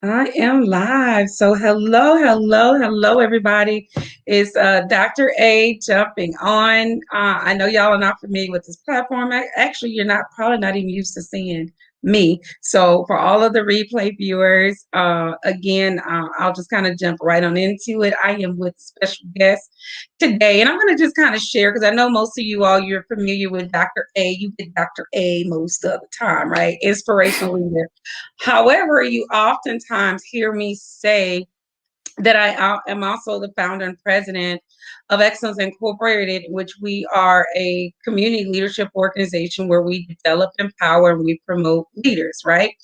I am live. So hello, everybody. It's Dr. A jumping on. I know y'all are not familiar with this platform. Actually, you're not probably not even used to seeing me. So for all of the replay viewers, again, I'll just kind of jump right on into it. I am with special guest today, and I'm going to just kind of share because I know most of you all you're familiar with Dr. A. You get Dr. A most of the time, right? Inspirational leader. However, you oftentimes hear me say that I am also the founder and president of Excellence Incorporated, which we are a community leadership organization where we develop, empower, and we promote leaders, right?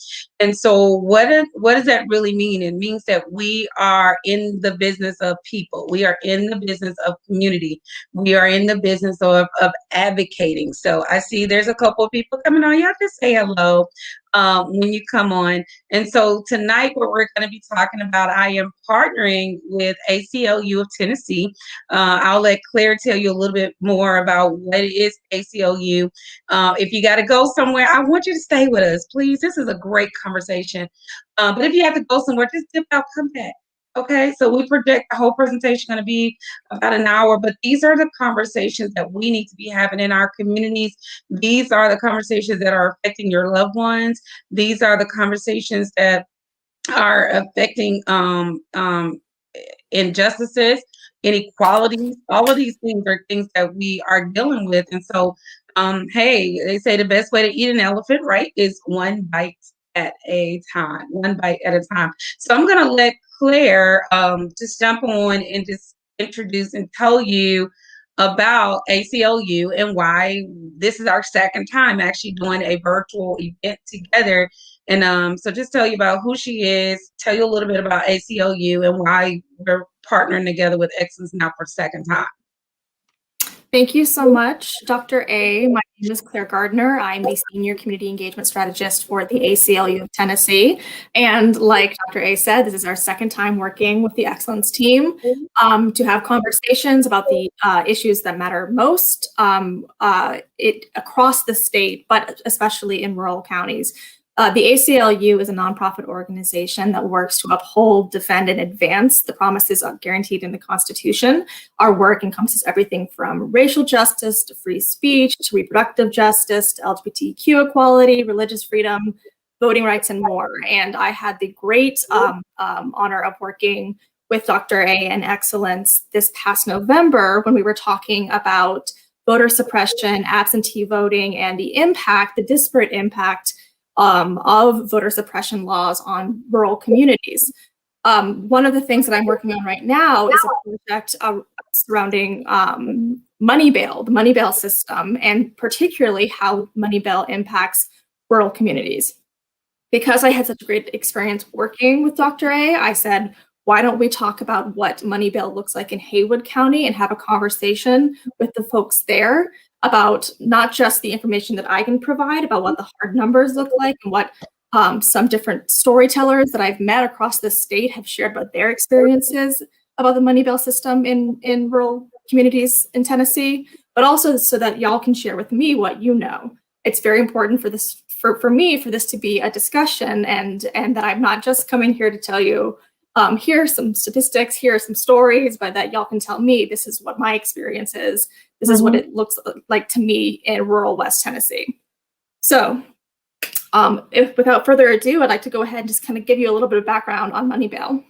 And so, what does that really mean? It means that we are in the business of people. We are in the business of community. We are in the business of advocating. So I see there's a couple of people coming on. Y'all just say hello when you come on. And so tonight, what we're going to be talking about, I am partnering with ACLU of Tennessee. I'll let Claire tell you a little bit more about what it is ACLU. If you got to go somewhere, I want you to stay with us, please. This is a great conversation. But if you have to go somewhere, just dip out, come back. Okay, so we project the whole presentation going to be about an hour, but these are the conversations that we need to be having in our communities. These are the conversations that are affecting your loved ones. These are the conversations that are affecting injustices, inequalities. All of these things are things that we are dealing with. And so, hey, they say the best way to eat an elephant, right, is one bite at a time, one bite at a time. So I'm going to let Claire just jump on and just introduce and tell you about ACLU and why this is our second time actually doing a virtual event together. And so just tell you about who she is, tell you a little bit about ACLU and why we're partnering together with Excellence now for the second time. Thank you so much, Dr. A. My name is Claire Gardner. I'm the Senior Community Engagement Strategist for the ACLU of Tennessee. And like Dr. A said, this is our second time working with the Excellence team to have conversations about the issues that matter most across the state, but especially in rural counties. The ACLU is a nonprofit organization that works to uphold, defend, and advance the promises guaranteed in the Constitution. Our work encompasses everything from racial justice to free speech, to reproductive justice, to LGBTQ equality, religious freedom, voting rights, and more. And I had the great honor of working with Dr. A and Excellence this past November when we were talking about voter suppression, absentee voting, and the disparate impact of voter suppression laws on rural communities. One of the things that I'm working on right now is a project surrounding money bail, the money bail system, and particularly how money bail impacts rural communities. Because I had such a great experience working with Dr. A, I said, why don't we talk about what money bail looks like in Haywood County and have a conversation with the folks there about not just the information that I can provide about what the hard numbers look like and what some different storytellers that I've met across the state have shared about their experiences about the money bail system in rural communities in Tennessee, but also so that y'all can share with me what you know. It's very important for this, for me, for this to be a discussion and that I'm not just coming here to tell you, here are some statistics, here are some stories, but that y'all can tell me this is what my experience is. This is what it looks like to me in rural West Tennessee. So without further ado, I'd like to go ahead and just kind of give you a little bit of background on money bail.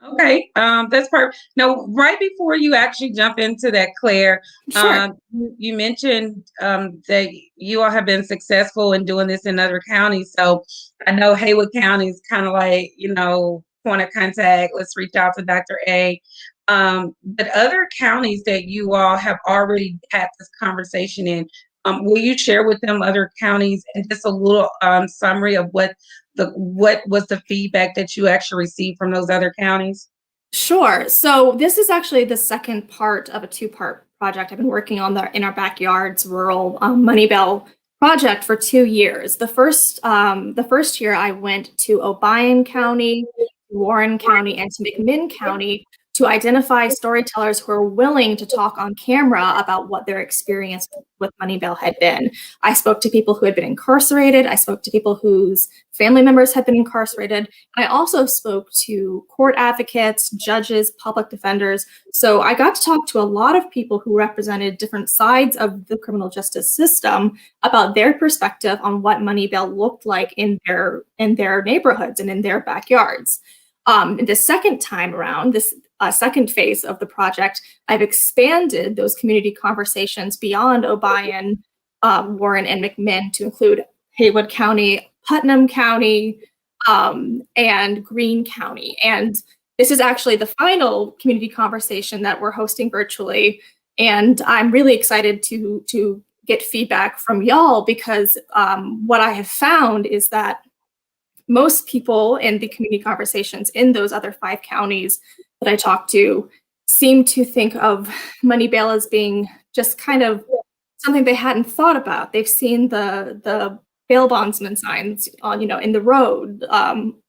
Okay, that's perfect. Now, right before you actually jump into that, Claire, Sure. you mentioned that you all have been successful in doing this in other counties. So I know Haywood County is kind of like, point of contact. Let's reach out to Dr. A. But other counties that you all have already had this conversation in, will you share with them other counties and just a little summary of what was the feedback that you actually received from those other counties? Sure. So this is actually the second part of a two-part project I've been working on in our backyards rural money bail project for 2 years. The first year I went to Obion County, Warren County, and to McMinn County to identify storytellers who are willing to talk on camera about what their experience with money bail had been. I spoke to people who had been incarcerated. I spoke to people whose family members had been incarcerated. I also spoke to court advocates, judges, public defenders. So I got to talk to a lot of people who represented different sides of the criminal justice system about their perspective on what money bail looked like in their neighborhoods and in their backyards. The second time around, this second phase of the project, I've expanded those community conversations beyond Obion, Warren, and McMinn to include Haywood County, Putnam County, and Greene County. And this is actually the final community conversation that we're hosting virtually. And I'm really excited to get feedback from y'all, because what I have found is that most people in the community conversations in those other 5 counties that I talked to seem to think of money bail as being just kind of something they hadn't thought about. They've seen the bail bondsman signs on, in the road,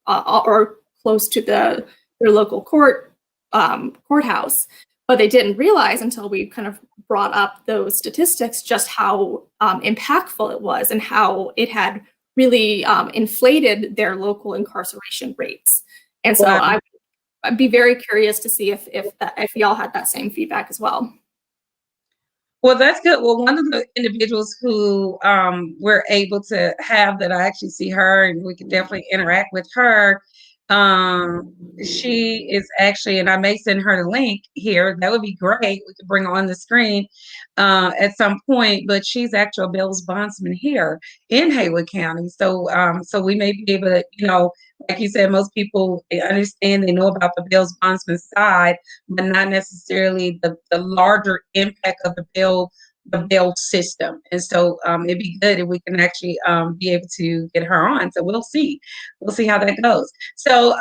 or close to their local courthouse, but they didn't realize until we kind of brought up those statistics just how impactful it was and how it had really inflated their local incarceration rates. And so Wow. I'd be very curious to see if y'all had that same feedback as well. Well, that's good. Well, one of the individuals who we're able to have that, I actually see her and we can definitely interact with her. She is actually, and I may send her the link here. That would be great. We could bring her on the screen at some point, but she's actually a bail bondsman here in Haywood County. So, so we may be able to, like you said, most people, they understand, they know about the bail bondsman side, but not necessarily the larger impact of the bail system. And so it'd be good if we can actually be able to get her on. So we'll see how that goes. So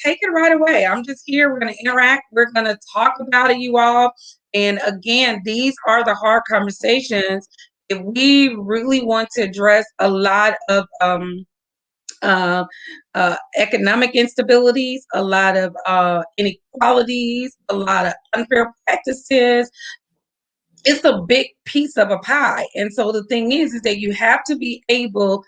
take it right away. I'm just here. We're going to interact. We're going to talk about it, you all. And again, these are the hard conversations. If we really want to address a lot of economic instabilities, a lot of inequalities, a lot of unfair practices, it's a big piece of a pie. And so the thing is that you have to be able,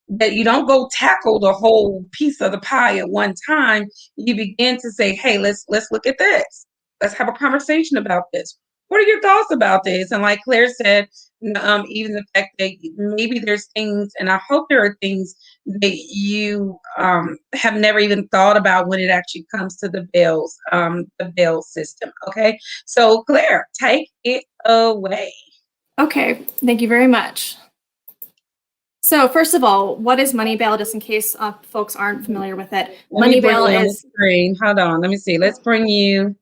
that you don't go tackle the whole piece of the pie at one time. You begin to say, hey, let's look at this. Let's have a conversation about this. What are your thoughts about this? And like Claire said, even the fact that maybe there's things, and I hope there are things that you have never even thought about when it actually comes to the bail system. Okay, so Claire, take it away. Okay, thank you very much. So first of all, what is money bail? Just in case folks aren't familiar with it, money bail is. Hold on, let me see. Let's bring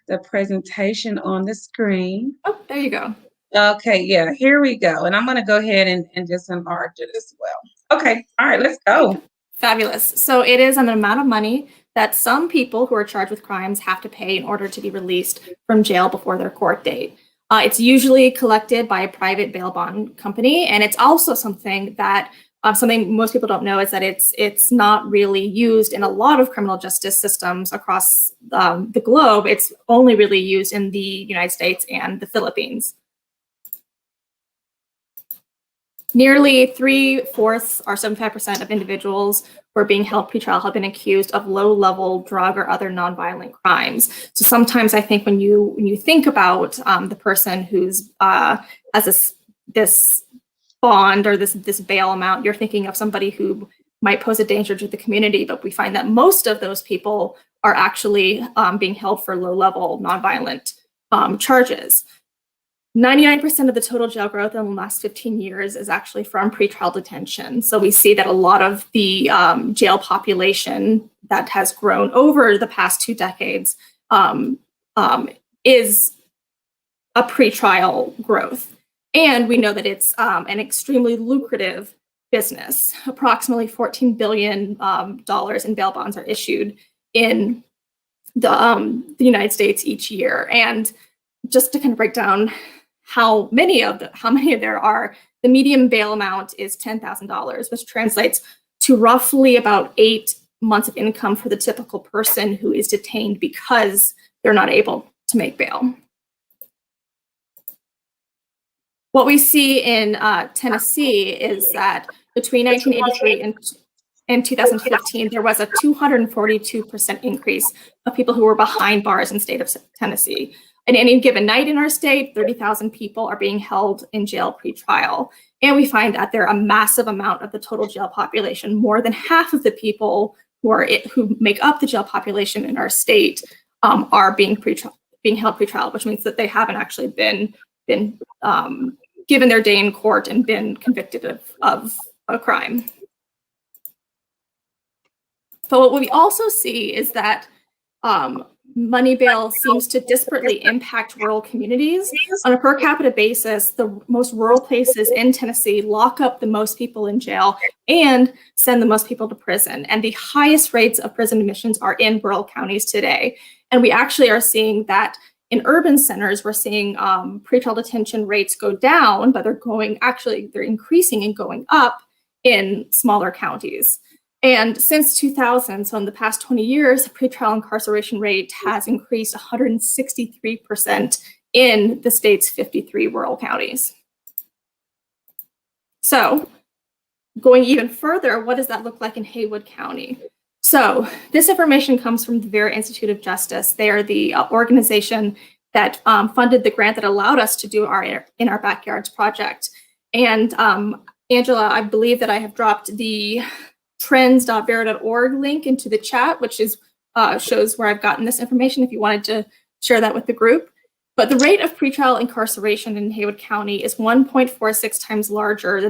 the presentation on the screen. Oh, there you go. Okay, yeah, here we go. And I'm going to go ahead and just enlarge it as well. Okay, all right, let's go. Fabulous. So it is an amount of money that some people who are charged with crimes have to pay in order to be released from jail before their court date. It's usually collected by a private bail bond company, and it's also something that something most people don't know is that it's not really used in a lot of criminal justice systems across the globe. It's only really used in the United States and the Philippines. Nearly 3/4 or 75% of individuals who are being held pretrial have been accused of low-level drug or other nonviolent crimes. So sometimes I think when you think about the person who's has this bond or this bail amount, you're thinking of somebody who might pose a danger to the community. But we find that most of those people are actually being held for low-level nonviolent charges. 99% of the total jail growth in the last 15 years is actually from pretrial detention. So we see that a lot of the jail population that has grown over the past 2 decades is a pretrial growth. And we know that it's an extremely lucrative business. Approximately $14 billion in bail bonds are issued in the United States each year. And just to kind of break down how many there are, the median bail amount is $10,000, which translates to roughly about $8 months of income for the typical person who is detained because they're not able to make bail. What we see in Tennessee is that between 1983 and 2015, there was a 242% increase of people who were behind bars in the state of Tennessee. And any given night in our state, 30,000 people are being held in jail pre-trial. And we find that there are a massive amount of the total jail population, more than half of the people who make up the jail population in our state are being held pre-trial, which means that they haven't actually been given their day in court and been convicted of a crime. But what we also see is that money bail seems to disparately impact rural communities. On a per capita basis, the most rural places in Tennessee lock up the most people in jail and send the most people to prison. And the highest rates of prison admissions are in rural counties today. And we actually are seeing that in urban centers, we're seeing pretrial detention rates go down, but they're increasing and going up in smaller counties. And since 2000, so in the past 20 years, the pretrial incarceration rate has increased 163% in the state's 53 rural counties. So going even further, what does that look like in Haywood County? So this information comes from the Vera Institute of Justice. They are the organization that funded the grant that allowed us to do our In Our Backyards project. And Angela, I believe that I have dropped the trends.vera.org link into the chat, which is shows where I've gotten this information if you wanted to share that with the group. But the rate of pretrial incarceration in Haywood County is 1.46 times larger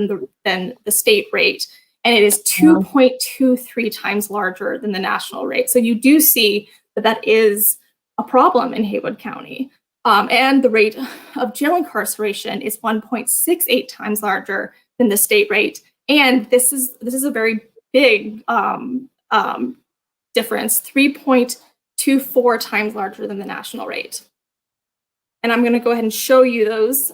than the state rate, and it is 2.23 times larger than the national rate. So you do see that is a problem in Haywood County. And the rate of jail incarceration is 1.68 times larger than the state rate. And this is a very big difference, 3.24 times larger than the national rate. And I'm going to go ahead and show you those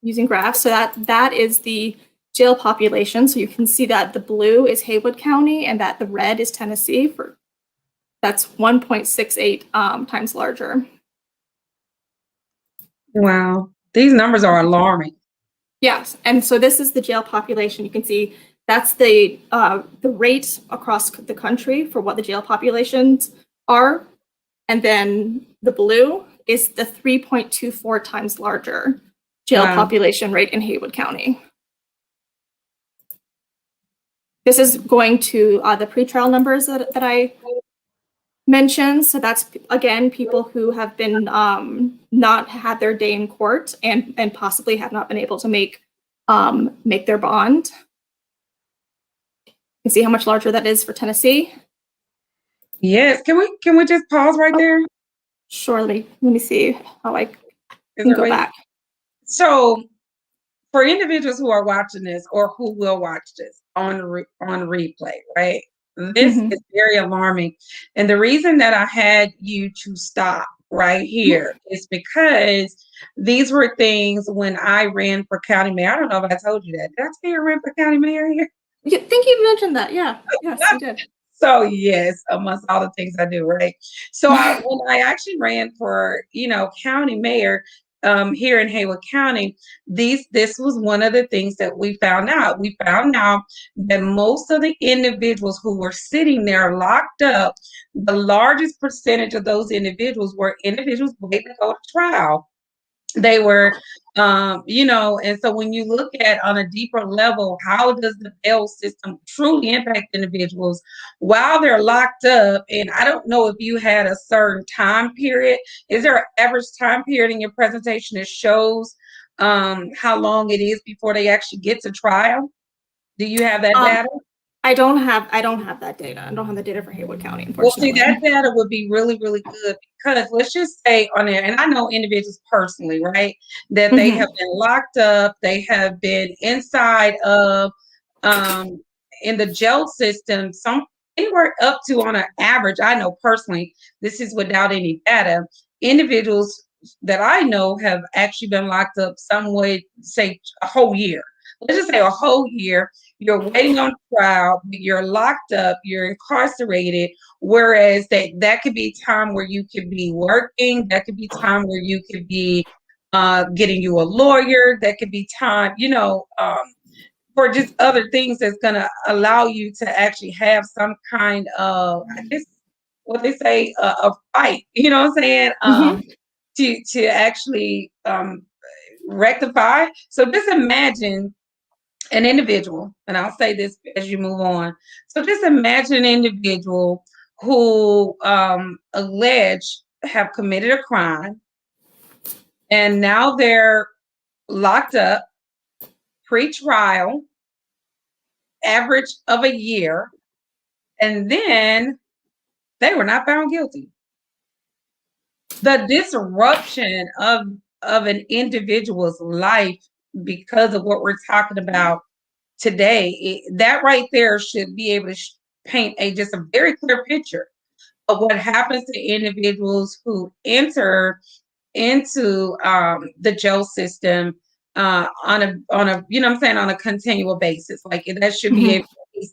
using graphs. So that is the jail population. So you can see that the blue is Haywood County and that the red is Tennessee. That's 1.68 times larger. Wow, these numbers are alarming. Yes, and so this is the jail population. You can see that's the rate across the country for what the jail populations are. And then the blue is the 3.24 times larger jail population rate in Haywood County. This is going to the pretrial numbers that I mentioned. So that's, again, people who have been not had their day in court and possibly have not been able to make their bond. You can see how much larger that is for Tennessee. Yes, can we just pause right there? Surely. Let me see how I can go back. So for individuals who are watching this or who will watch this on replay, right? This is very alarming. And the reason that I had you to stop right here is because these were things when I ran for county mayor. I don't know if I told you that. Did I tell you I ran for county mayor here? I think you mentioned that. Yeah. Yes, you did. So yes, amongst all the things I do, right? So when I actually ran for, county mayor here in Haywood County, this was one of the things that we found out. We found out that most of the individuals who were sitting there locked up, the largest percentage of those individuals were individuals waiting to go to trial. They were, and so when you look at on a deeper level, how does the bail system truly impact individuals while they're locked up? And I don't know if you had a certain time period. Is there an average time period in your presentation that shows how long it is before they actually get to trial? Do you have that data? I don't have that data. I don't have the data for Haywood County, unfortunately. Well, see, that data would be really, really good because let's just say on there, and I know individuals personally, right, that they have been locked up, they have been inside of in the jail system, anywhere up to on an average. I know personally, this is without any data, individuals that I know have actually been locked up some way, say a whole year. let's just say a whole year, you're waiting on trial, you're locked up, you're incarcerated, whereas that could be time where you could be working, that could be time where you could be getting you a lawyer, that could be time, for just other things that's going to allow you to actually have some kind of, I guess, what they say, a fight, you know what I'm saying? Hmm. To actually rectify. So just imagine an individual, and I'll say this as you move on. So just imagine an individual who alleged have committed a crime, and now they're locked up pre-trial, average of a year, and then they were not found guilty. The disruption of an individual's life because of what we're talking about today, that right there should be able to paint just a very clear picture of what happens to individuals who enter into the jail system on a you know what I'm saying, on a continual basis. Like that should be Hmm. able to,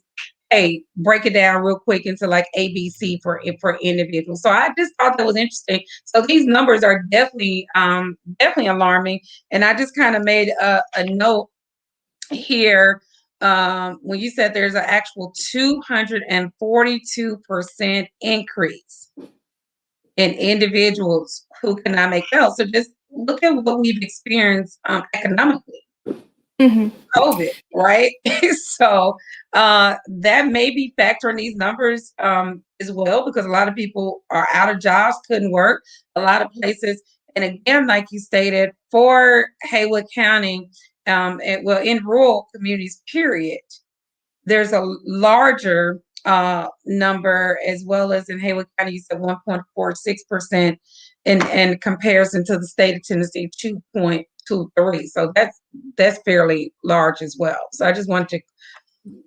hey, break it down real quick into like ABC for individuals. So I just thought that was interesting. So these numbers are definitely alarming. And I just kind of made a note here when you said there's an actual 242% increase in individuals who cannot make bail. So just look at what we've experienced economically. Hmm. COVID, right? So that may be factoring these numbers as well, because a lot of people are out of jobs, couldn't work, a lot of places. And again, like you stated, for Haywood County, in rural communities, period, there's a larger number, as well as in Haywood County, you said 1.46% in comparison to the state of Tennessee, 2.23. So that's fairly large as well. So I just wanted to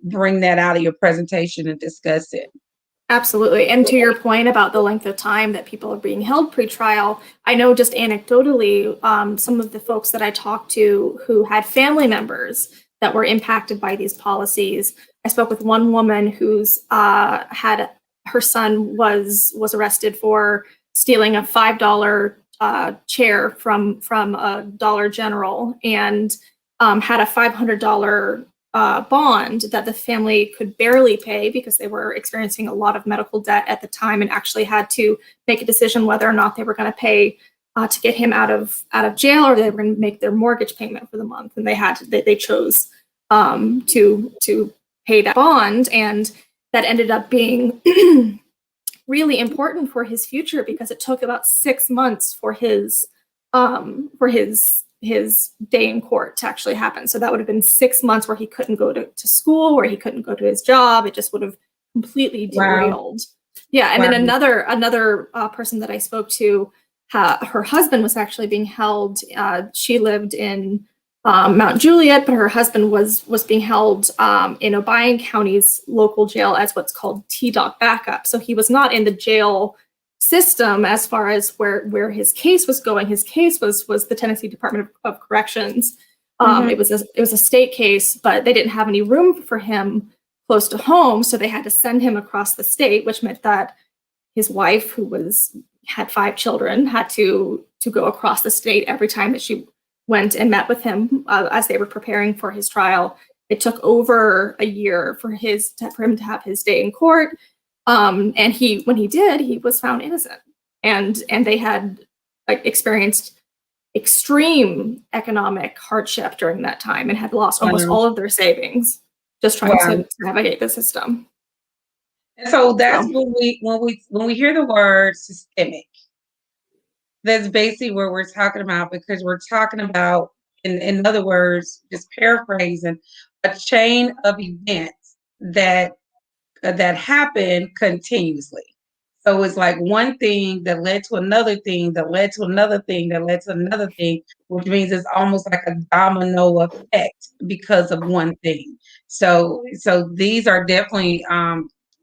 bring that out of your presentation and discuss it. Absolutely. And to your point about the length of time that people are being held pre-trial, I know just anecdotally, some of the folks that I talked to who had family members that were impacted by these policies. I spoke with one woman who's had her son was arrested for stealing a $5 chair from a Dollar General, and had a $500 bond that the family could barely pay because they were experiencing a lot of medical debt at the time, and actually had to make a decision whether or not they were going to pay to get him out of jail, or they were going to make their mortgage payment for the month. And they chose to pay that bond, and that ended up being really important for his future, because it took about 6 months for his day in court to actually happen. So that would have been 6 months where he couldn't go to school, where he couldn't go to his job. It just would have completely derailed. Wow. Yeah. And Wow. then another person that I spoke to, her husband was actually being held. She lived in Mount Juliet, but her husband was being held in Obion County's local jail as what's called TDOC backup. So he was not in the jail system as far as where his case was going. His case was the Tennessee Department of Corrections. It was a state case, but they didn't have any room for him close to home, so they had to send him across the state, which meant that his wife, who had 5 children, had to go across the state every time that she went and met with him as they were preparing for his trial. It took over a year for him to have his day in court. And when he did, he was found innocent, and they had experienced extreme economic hardship during that time, and had lost almost all of their savings just trying to navigate the system. And so that's when we hear the word systemic, that's basically what we're talking about, because we're talking about, in other words, just paraphrasing, a chain of events that happen continuously. So it's like one thing that led to another thing, that led to another thing, that led to another thing, which means it's almost like a domino effect because of one thing. So these are definitely,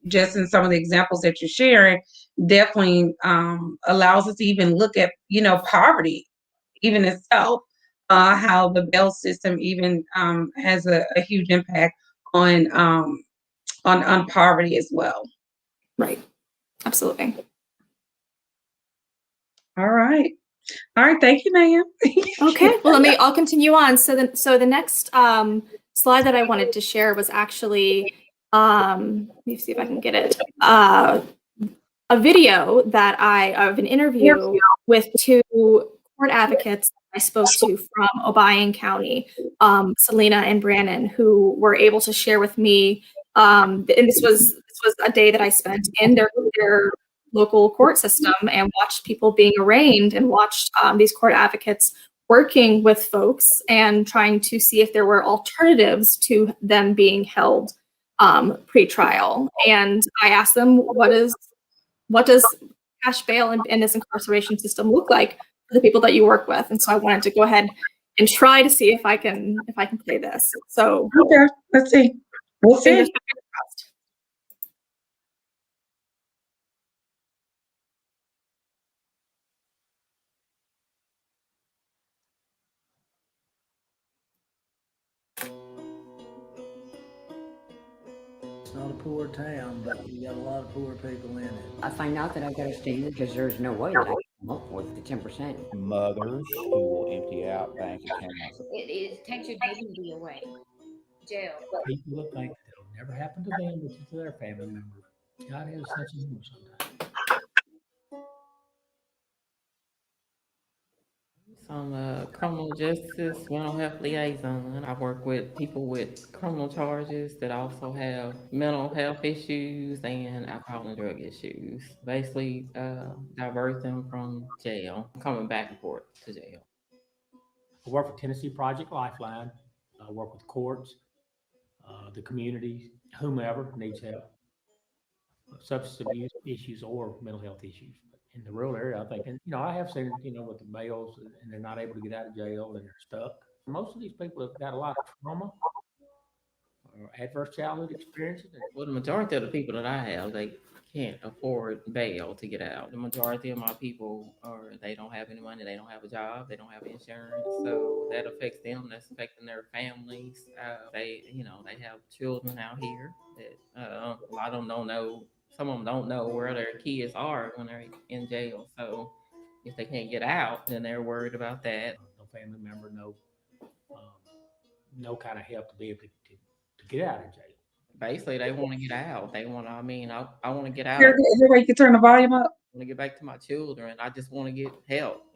just in some of the examples that you're sharing, definitely allows us to even look at, poverty even itself, how the bail system even has a huge impact on poverty as well. Right. Absolutely. All right. All right. Thank you, ma'am. Okay. Well, I'll continue on. So the next slide that I wanted to share was actually, let me see if I can get it, a video that of an interview with two court advocates I spoke to from Obion County, Selena and Brandon, who were able to share with me, and this was a day that I spent in their local court system and watched people being arraigned and watched these court advocates working with folks and trying to see if there were alternatives to them being held pre-trial. And I asked them, what does cash bail in this incarceration system look like for the people that you work with? And so I wanted to go ahead and try to see if I can play this. So okay, let's see. We'll see. It's not a poor town, but you got a lot of poor people in it. I find out that I got to stay in because there's no way that I can come up with the 10%. Mothers who will empty out bank accounts. It takes your dignity away. Jail. People that think that it'll never happen to them, but to their family member. God has such a humor sometimes. So I'm a criminal justice mental health liaison. I work with people with criminal charges that also have mental health issues and alcohol and drug issues. Basically, divert them from jail, coming back and forth to jail. I work for Tennessee Project Lifeline. I work with courts, the community, whomever needs help, substance abuse issues or mental health issues. In the rural area, I think, and I have seen, with the bails and they're not able to get out of jail and they're stuck. Most of these people have got a lot of trauma or adverse childhood experiences. Well, the majority of the people that I have, they can't afford bail to get out. The majority of my people they don't have any money, they don't have a job, they don't have insurance, so that affects them. That's affecting their families. They have children out here that a lot of them don't know. Some of them don't know where their kids are when they're in jail. So if they can't get out, then they're worried about that. No family member, no kind of help to be able to get out of jail. Basically, they want to get out. They want to, I want to get out. Is there a way you can turn the volume up? I want to get back to my children. I just want to get help.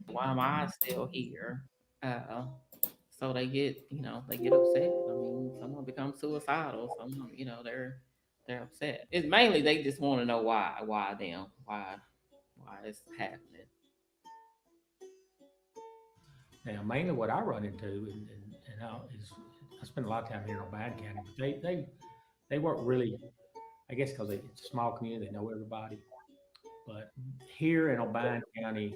Why am I still here? So they get upset. Someone becomes suicidal. Someone, they're upset. It's mainly they just want to know why it's happening. Now, mainly what I run into, and is I spend a lot of time here in Obion County, but they work really, I guess, because it's a small community, they know everybody. But here in Obion County,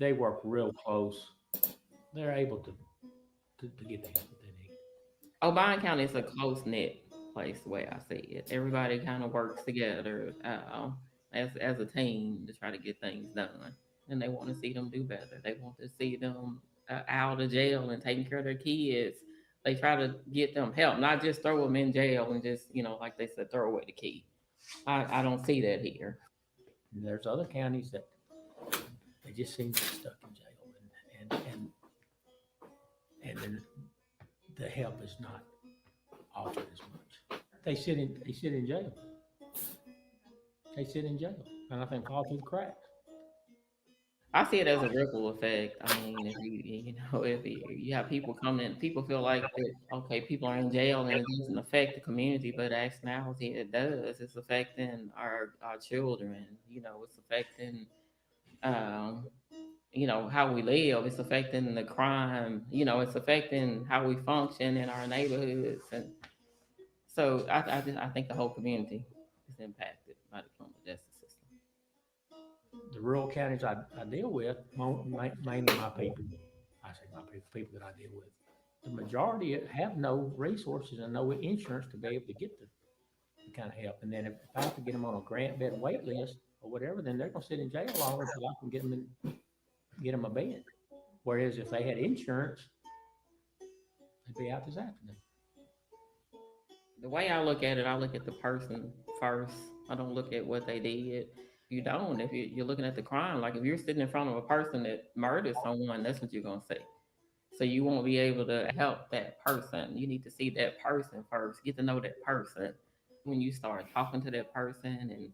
they work real close. They're able to get the help that they need. Obion County is a close-knit place, the way I see it. Everybody kind of works together as a team to try to get things done. And they want to see them do better. They want to see them out of jail and taking care of their kids. They try to get them help, not just throw them in jail and just, like they said, throw away the key. I don't see that here. And there's other counties that they just seem to be stuck in jail, and then the help is not offered as much. They sit in jail. They sit in jail, and I think fall through the cracks. I see it as a ripple effect. If you have people coming in, people feel like that, okay, people are in jail and it doesn't affect the community, but actually it does. It's affecting our children. It's affecting, how we live. It's affecting the crime. It's affecting how we function in our neighborhoods, and so I think the whole community is impacted by the criminal justice system. The rural counties I deal with, mainly my people, I say my people that I deal with, the majority have no resources and no insurance to be able to get the kind of help. And then if I have to get them on a grant bed wait list or whatever, then they're going to sit in jail longer until I can get them a bed. Whereas if they had insurance, they'd be out this afternoon. The way I look at it, I look at the person first. I don't look at what they did. You don't. If you're looking at the crime, like if you're sitting in front of a person that murdered someone, that's what you're gonna see. So you won't be able to help that person. You need to see that person first. Get to know that person. When you start talking to that person and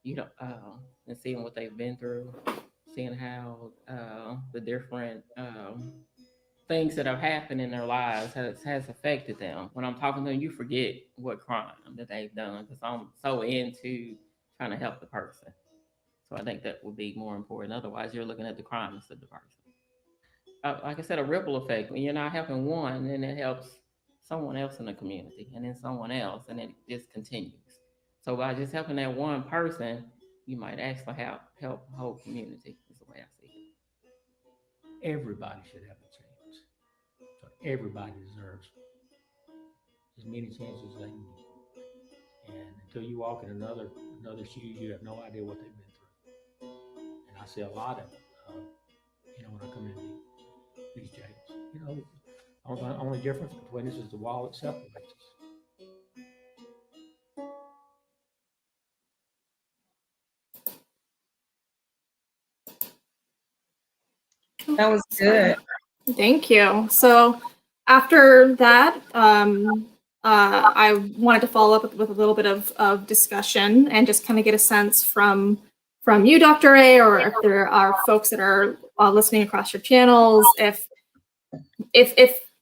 you know, and seeing what they've been through, seeing how the different things that have happened in their lives has affected them. When I'm talking to them, you forget what crime that they've done because I'm so into trying to help the person. So I think that would be more important. Otherwise, you're looking at the crime instead of the person. Like I said, a ripple effect. When you're not helping one, then it helps someone else in the community, and then someone else, and it just continues. So by just helping that one person, you might actually help the whole community. Is the way I see it. Everybody should have a chance. So everybody deserves as many chances as they can get. And until you walk in another shoes, you have no idea what they've been through. And I see a lot of it, when I come into these jails. Only difference between us is the wall that separates us. That was good. Thank you. So after that, I wanted to follow up with a little bit of discussion and just kind of get a sense from you, Dr. A, or if there are folks that are listening across your channels, if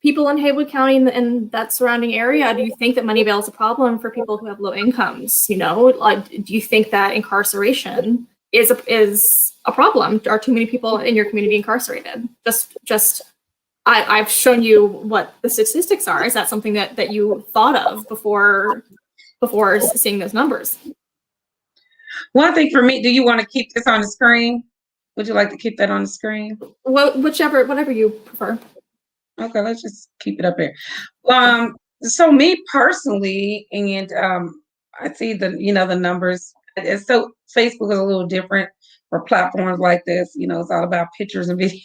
people in Haywood County and that surrounding area, do you think that money bail is a problem for people who have low incomes? Do you think that incarceration is a problem? Are too many people in your community incarcerated? I've shown you what the statistics are. Is that something that you thought of before seeing those numbers? One thing for me, do you want to keep this on the screen? Would you like to keep that on the screen? Well, whatever you prefer. Okay, let's just keep it up here. So me personally, and I see the numbers. And so Facebook is a little different for platforms like this. It's all about pictures and videos.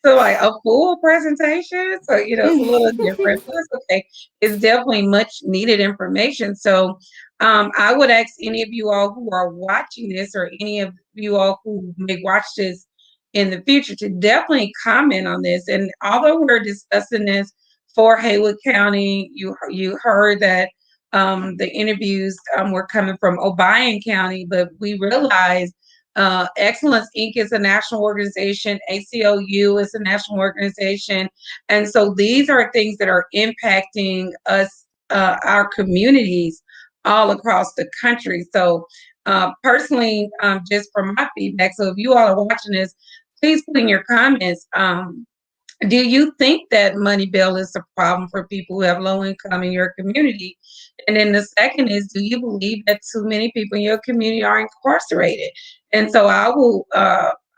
So like a full presentation. So it's a little different. But that's okay. It's definitely much needed information. So I would ask any of you all who are watching this, or any of you all who may watch this in the future, to definitely comment on this. And although we're discussing this for Haywood County, you heard that the interviews were coming from Obion County, but we realized Excellence Inc. is a national organization, ACLU is a national organization, and so these are things that are impacting us, our communities all across the country. So personally, just from my feedback, so if you all are watching this, please put in your comments, do you think that money bail is a problem for people who have low income in your community? And then the second is, do you believe that too many people in your community are incarcerated? And so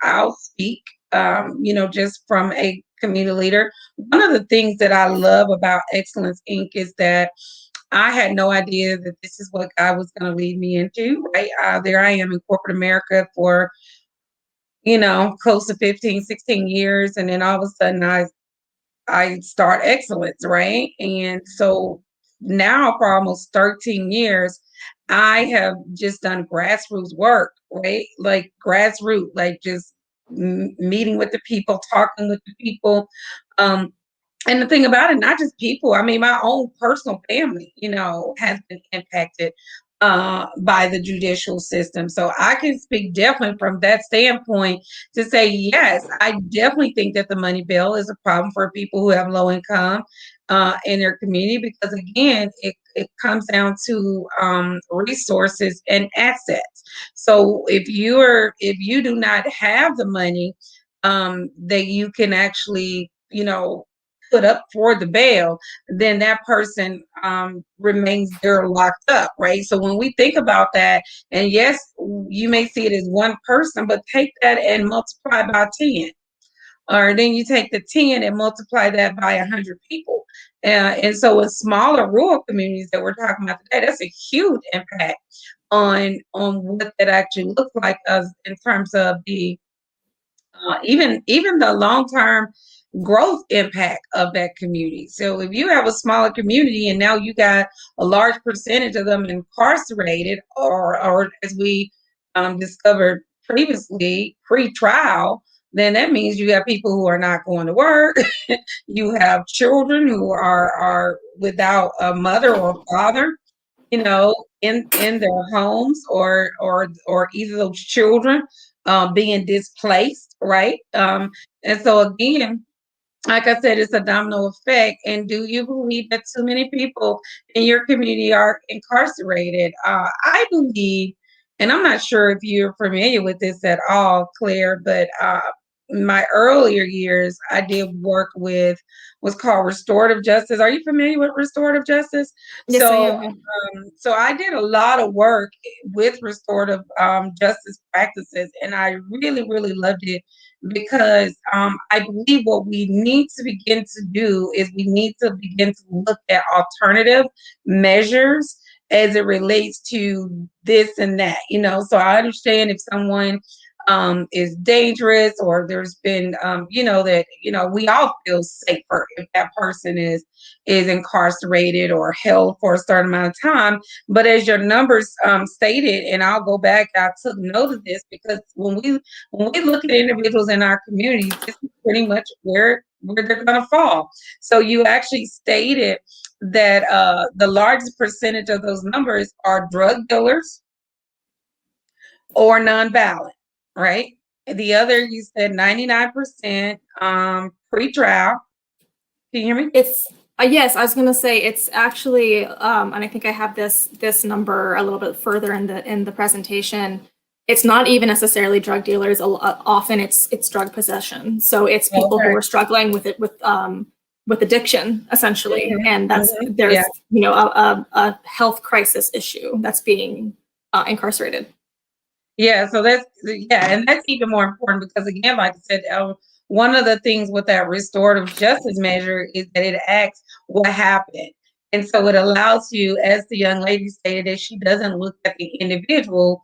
I'll speak, just from a community leader. One of the things that I love about Excellence Inc. is that I had no idea that this is what God was going to lead me into, right? There I am in corporate America for close to 15, 16 years. And then all of a sudden I start Excellence, right? And so now for almost 13 years, I have just done grassroots work, right? Like grassroots, like just meeting with the people, talking with the people. And the thing about it, not just people, I mean, my own personal family, has been impacted by the judicial system. So I can speak definitely from that standpoint to say, yes, I definitely think that the money bill is a problem for people who have low income in their community, because again, it comes down to resources and assets. So if you do not have the money that you can actually, put up for the bail, then that person remains there locked up, right? So when we think about that, and yes, you may see it as one person, but take that and multiply by 10. Or then you take the 10 and multiply that by 100 people. And so in smaller rural communities that we're talking about today, that's a huge impact on what that actually looks like us in terms of the even the long-term growth impact of that community. So if you have a smaller community and now you got a large percentage of them incarcerated, or as we discovered previously, pre-trial, then that means you have people who are not going to work. You have children who are without a mother or father, in their homes, or either those children being displaced, right? And so again, like I said, it's a domino effect. And do you believe that too many people in your community are incarcerated? I believe, and I'm not sure if you're familiar with this at all, Claire, but in my earlier years, I did work with what's called restorative justice. Are you familiar with restorative justice? Yes, I So, am. so I did a lot of work with restorative justice practices, and I really, really loved it because I believe what we need to begin to do is we need to begin to look at alternative measures as it relates to this and that. So I understand if someone is dangerous, or there's been that we all feel safer if that person is incarcerated or held for a certain amount of time. But as your numbers stated, and I'll go back, I took note of this because when we look at individuals in our communities, this is pretty much where they're going to fall. So you actually stated that the largest percentage of those numbers are drug dealers or nonviolent, right? The other, you said 99% pre-trial. Can you hear me? It's yes, I was going to say it's actually, and I think I have this number a little bit further in the presentation. It's not even necessarily drug dealers. Often it's drug possession. So it's people who are struggling with addiction, essentially, and there's a health crisis issue that's being incarcerated. Yeah, so and that's even more important because, again, like I said, one of the things with that restorative justice measure is that it asks what happened. And so it allows you, as the young lady stated, that she doesn't look at the individual.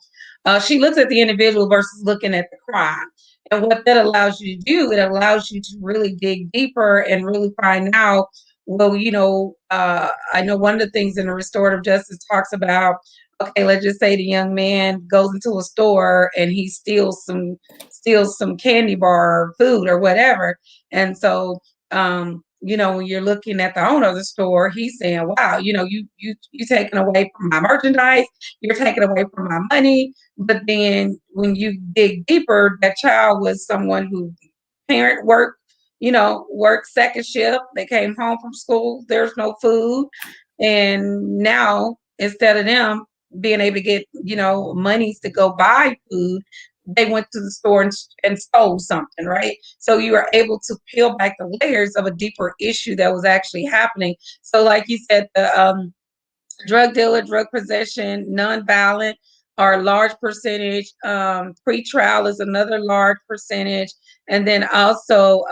She looks at the individual versus looking at the crime. And what that allows you to do, it allows you to really dig deeper and really find out, well, I know one of the things in the restorative justice talks about, okay, let's just say the young man goes into a store and he steals some candy bar or food or whatever. And so, when you're looking at the owner of the store, he's saying, wow, you taking away from my merchandise, you're taking away from my money. But then when you dig deeper, that child was someone who parent worked second shift. They came home from school, there's no food. And now, instead of them being able to get, monies to go buy food, they went to the store and stole something, right? So you are able to peel back the layers of a deeper issue that was actually happening. So like you said, the drug dealer, drug possession, nonviolent are a large percentage. Pre-trial is another large percentage. And then also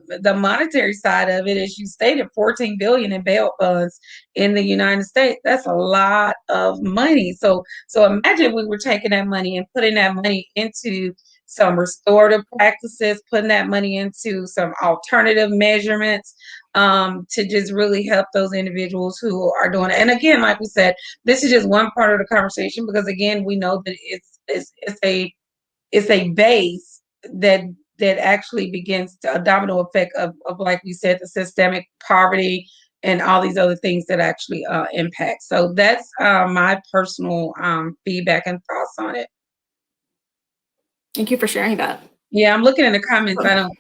the monetary side of it, as you stated, 14 billion in bail funds in the United States. That's a lot of money. So imagine we were taking that money and putting that money into some restorative practices, putting that money into some alternative measurements to just really help those individuals who are doing it. And again, like we said, this is just one part of the conversation because, again, we know that it's a base that actually begins to a domino effect of, like we said, the systemic poverty and all these other things that actually impact. So that's my personal feedback and thoughts on it. Thank you for sharing that. Yeah, I'm looking in the comments. I don't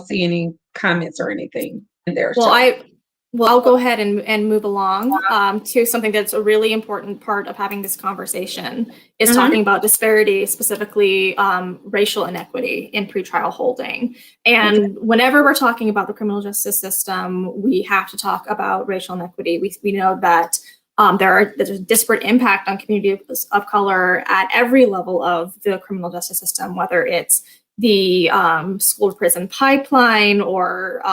see any comments or anything in there. Well, I'll go ahead and move along to something that's a really important part of having this conversation is talking about disparity, specifically racial inequity in pretrial holding. And whenever we're talking about the criminal justice system, we have to talk about racial inequity. We know that there's a disparate impact on communities of color at every level of the criminal justice system, whether it's the school to prison pipeline or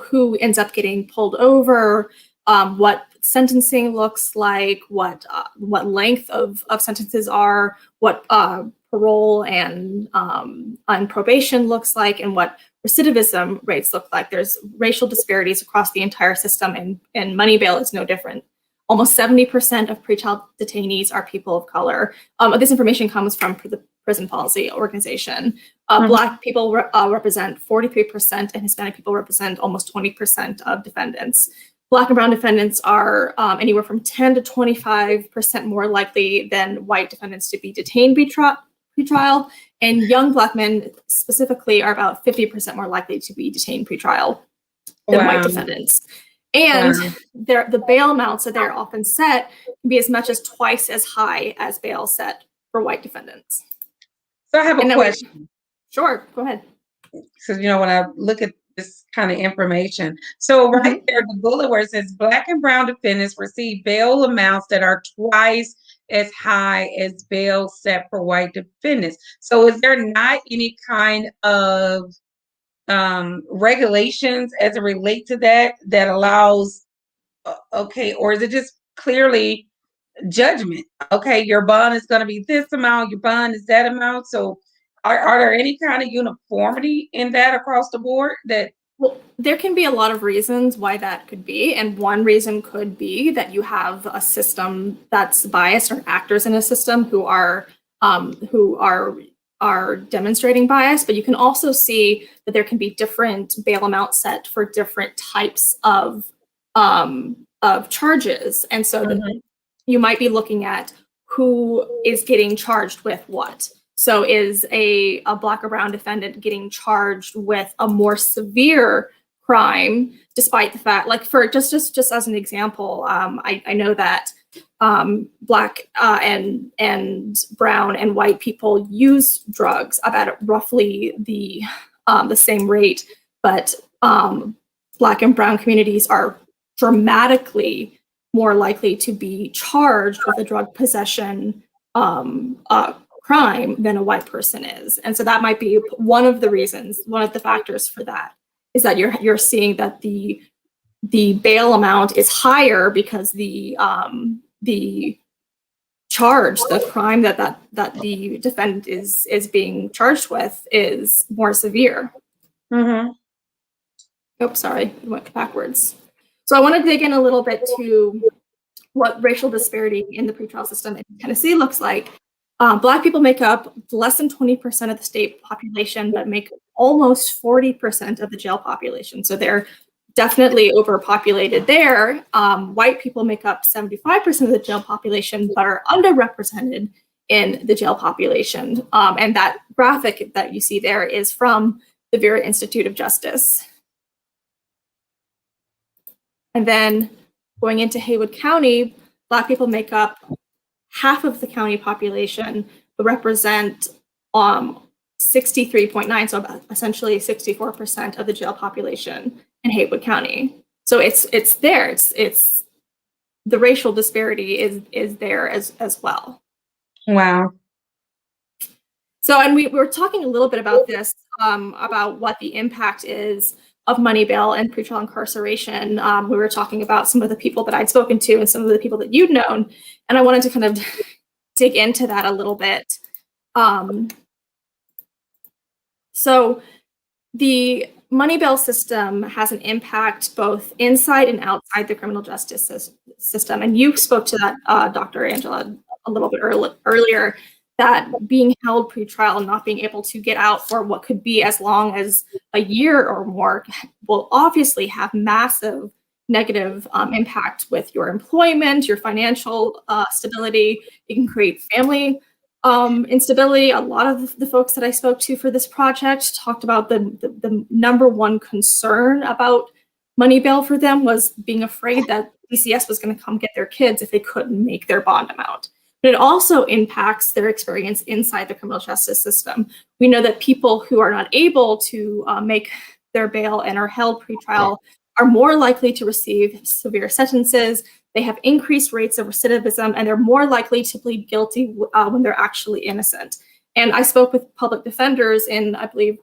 who ends up getting pulled over what sentencing looks like, what length of sentences are, what parole and probation looks like, and what recidivism rates look like. There's racial disparities across the entire system, and money bail is no different. Almost 70% of pretrial detainees are people of color. This information comes from the Prison Policy Organization. Black people represent 43%, and Hispanic people represent almost 20% of defendants. Black and brown defendants are anywhere from 10 to 25% more likely than white defendants to be detained pretrial, and young Black men specifically are about 50% more likely to be detained pretrial than white defendants. And the bail amounts that they're often set can be as much as twice as high as bail set for white defendants. So I have a question. Sure, go ahead. So, when I look at this kind of information, so right there, the bullet where it says Black and brown defendants receive bail amounts that are twice as high as bail set for white defendants. So is there not any kind of regulations as it relates to that allows, or is it just clearly judgment? Okay, your bond is going to be this amount, your bond is that amount. So are there any kind of uniformity in that across the board? Well, there can be a lot of reasons why that could be. And one reason could be that you have a system that's biased, or actors in a system who are demonstrating bias. But you can also see that there can be different bail amounts set for different types of charges. And so you might be looking at who is getting charged with what. So is a Black or brown defendant getting charged with a more severe crime, despite the fact, like for just as an example, I know that Black and brown and white people use drugs about roughly the same rate, but Black and brown communities are dramatically more likely to be charged with a drug possession crime than a white person is. And so that might be one of the reasons, one of the factors for that, is that you're seeing that the bail amount is higher because the charge, the crime that the defendant is being charged with is more severe. Oh, sorry, it went backwards. So I want to dig in a little bit to what racial disparity in the pretrial system in Tennessee looks like. Black people make up less than 20% of the state population, but make almost 40% of the jail population. So they're definitely overpopulated there. White people make up 75% of the jail population, but are underrepresented in the jail population. And that graphic that you see there is from the Vera Institute of Justice. And then going into Haywood County, Black people make up half of the county population, but represent 63.9, so essentially 64% of the jail population in Haywood County. So it's there. It's the racial disparity is there as well. Wow. So, and we were talking a little bit about this, about what the impact is of money bail and pretrial incarceration. We were talking about some of the people that I'd spoken to and some of the people that you'd known, and I wanted to kind of dig into that a little bit. So the money bail system has an impact both inside and outside the criminal justice system. And you spoke to that, Dr. Angela, a little bit earlier, that being held pretrial and not being able to get out for what could be as long as a year or more will obviously have massive negative impact with your employment, your financial stability. It can create family instability. A lot of the folks that I spoke to for this project talked about the number one concern about money bail for them was being afraid that DCS was going to come get their kids if they couldn't make their bond amount. But it also impacts their experience inside the criminal justice system. We know that people who are not able to make their bail and are held pretrial are more likely to receive severe sentences. They have increased rates of recidivism, and they're more likely to plead guilty when they're actually innocent. And I spoke with public defenders in, I believe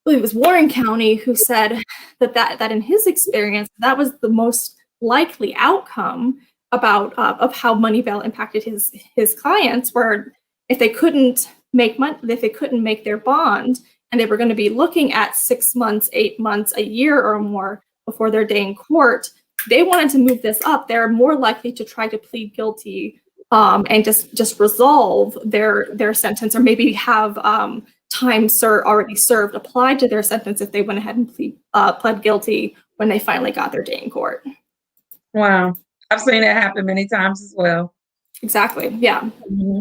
it was Warren County, who said that in his experience, that was the most likely outcome about of how money bail impacted his clients, where if they couldn't make money, if they couldn't make their bond, and they were going to be looking at 6 months, 8 months, a year or more before their day in court, they wanted to move this up. They're more likely to try to plead guilty and just resolve their sentence, or maybe have time already served applied to their sentence if they went ahead and pled guilty when they finally got their day in court. Wow. I've seen that happen many times as well. Exactly. Yeah.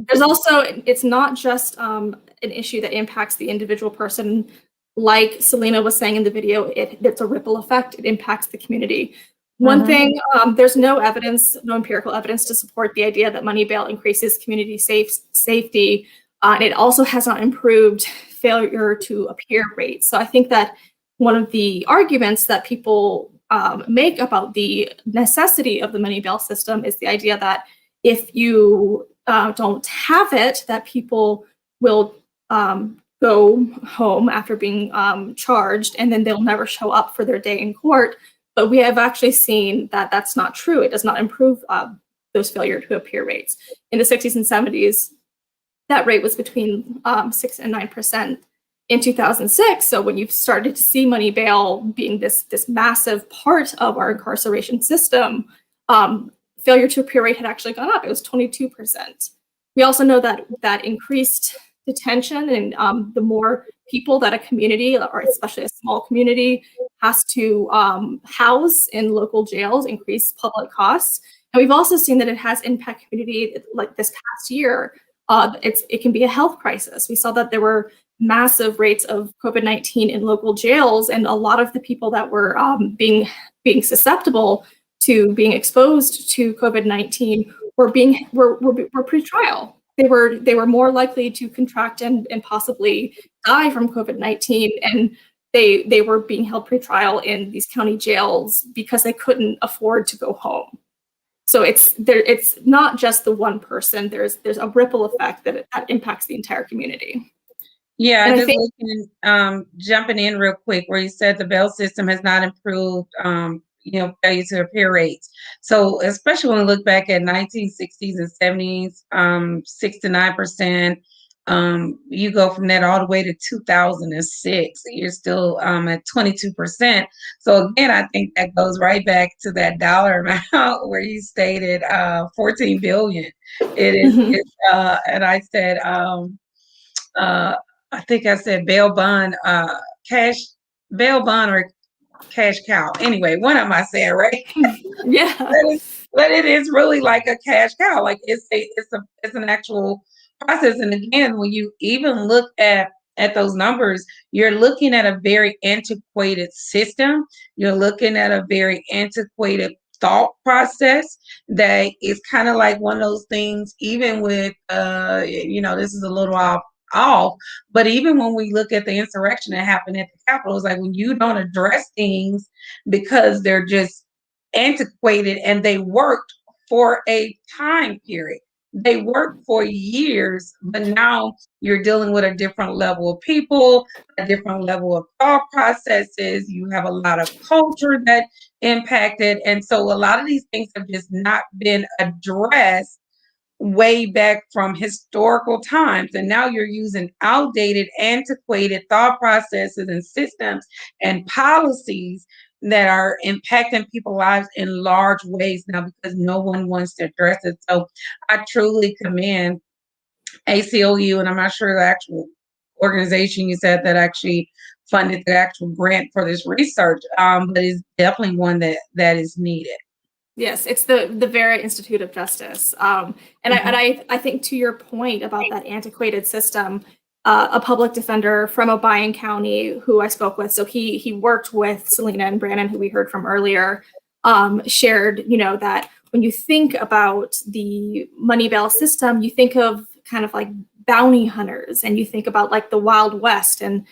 There's also, it's not just an issue that impacts the individual person. Like Selena was saying in the video, it's a ripple effect. It impacts the community. One thing, there's no evidence, no empirical evidence to support the idea that money bail increases community safety. And it also has not improved failure to appear rates. So I think that one of the arguments that people make about the necessity of the money bail system is the idea that if you don't have it, that people will go home after being charged, and then they'll never show up for their day in court. But we have actually seen that that's not true. It does not improve those failure to appear rates. In the 60s and 70s, that rate was between 6 and 9%. In 2006, so when you started to see money bail being this massive part of our incarceration system, failure to appear rate had actually gone up. It was 22%. We also know that increased detention and the more people that a community, or especially a small community, has to house in local jails, increase public costs. And we've also seen that it has impact community. Like this past year, it can be a health crisis. We saw that there were massive rates of COVID-19 in local jails, and a lot of the people that were being susceptible to being exposed to COVID-19 were pre-trial. They were more likely to contract and possibly die from COVID-19, and they were being held pre-trial in these county jails because they couldn't afford to go home. So it's not just the one person. There's a ripple effect that impacts the entire community. Yeah, just jumping in real quick, where you said the bail system has not improved, failure to appear rates. So especially when we look back at 1960s and 70s, 6 to 9%. You go from that all the way to 2006, you're still at 22%. So again, I think that goes right back to that dollar amount where you stated 14 billion. It is, and I said, I think I said bail bond or cash cow. Anyway, one of them I said, right? Yeah. But it is really like a cash cow. Like it's an actual process. And again, when you even look at those numbers, you're looking at a very antiquated system. You're looking at a very antiquated thought process that is kind of like one of those things, even with this is a little off, but even when we look at the insurrection that happened at the Capitol, it's like when you don't address things because they're just antiquated, and they worked for a time period. They worked for years, but now you're dealing with a different level of people, a different level of thought processes. You have a lot of culture that impacted. And so a lot of these things have just not been addressed way back from historical times. And now you're using outdated, antiquated thought processes and systems and policies that are impacting people's lives in large ways now because no one wants to address it. So I truly commend ACLU, and I'm not sure the actual organization you said that actually funded the actual grant for this research, but it's definitely one that is needed. Yes, it's the Vera Institute of Justice. I think to your point about that antiquated system, a public defender from Obion County who I spoke with, so he worked with Selena and Brandon, who we heard from earlier, shared, that when you think about the money bail system, you think of kind of like bounty hunters, and you think about like the Wild West and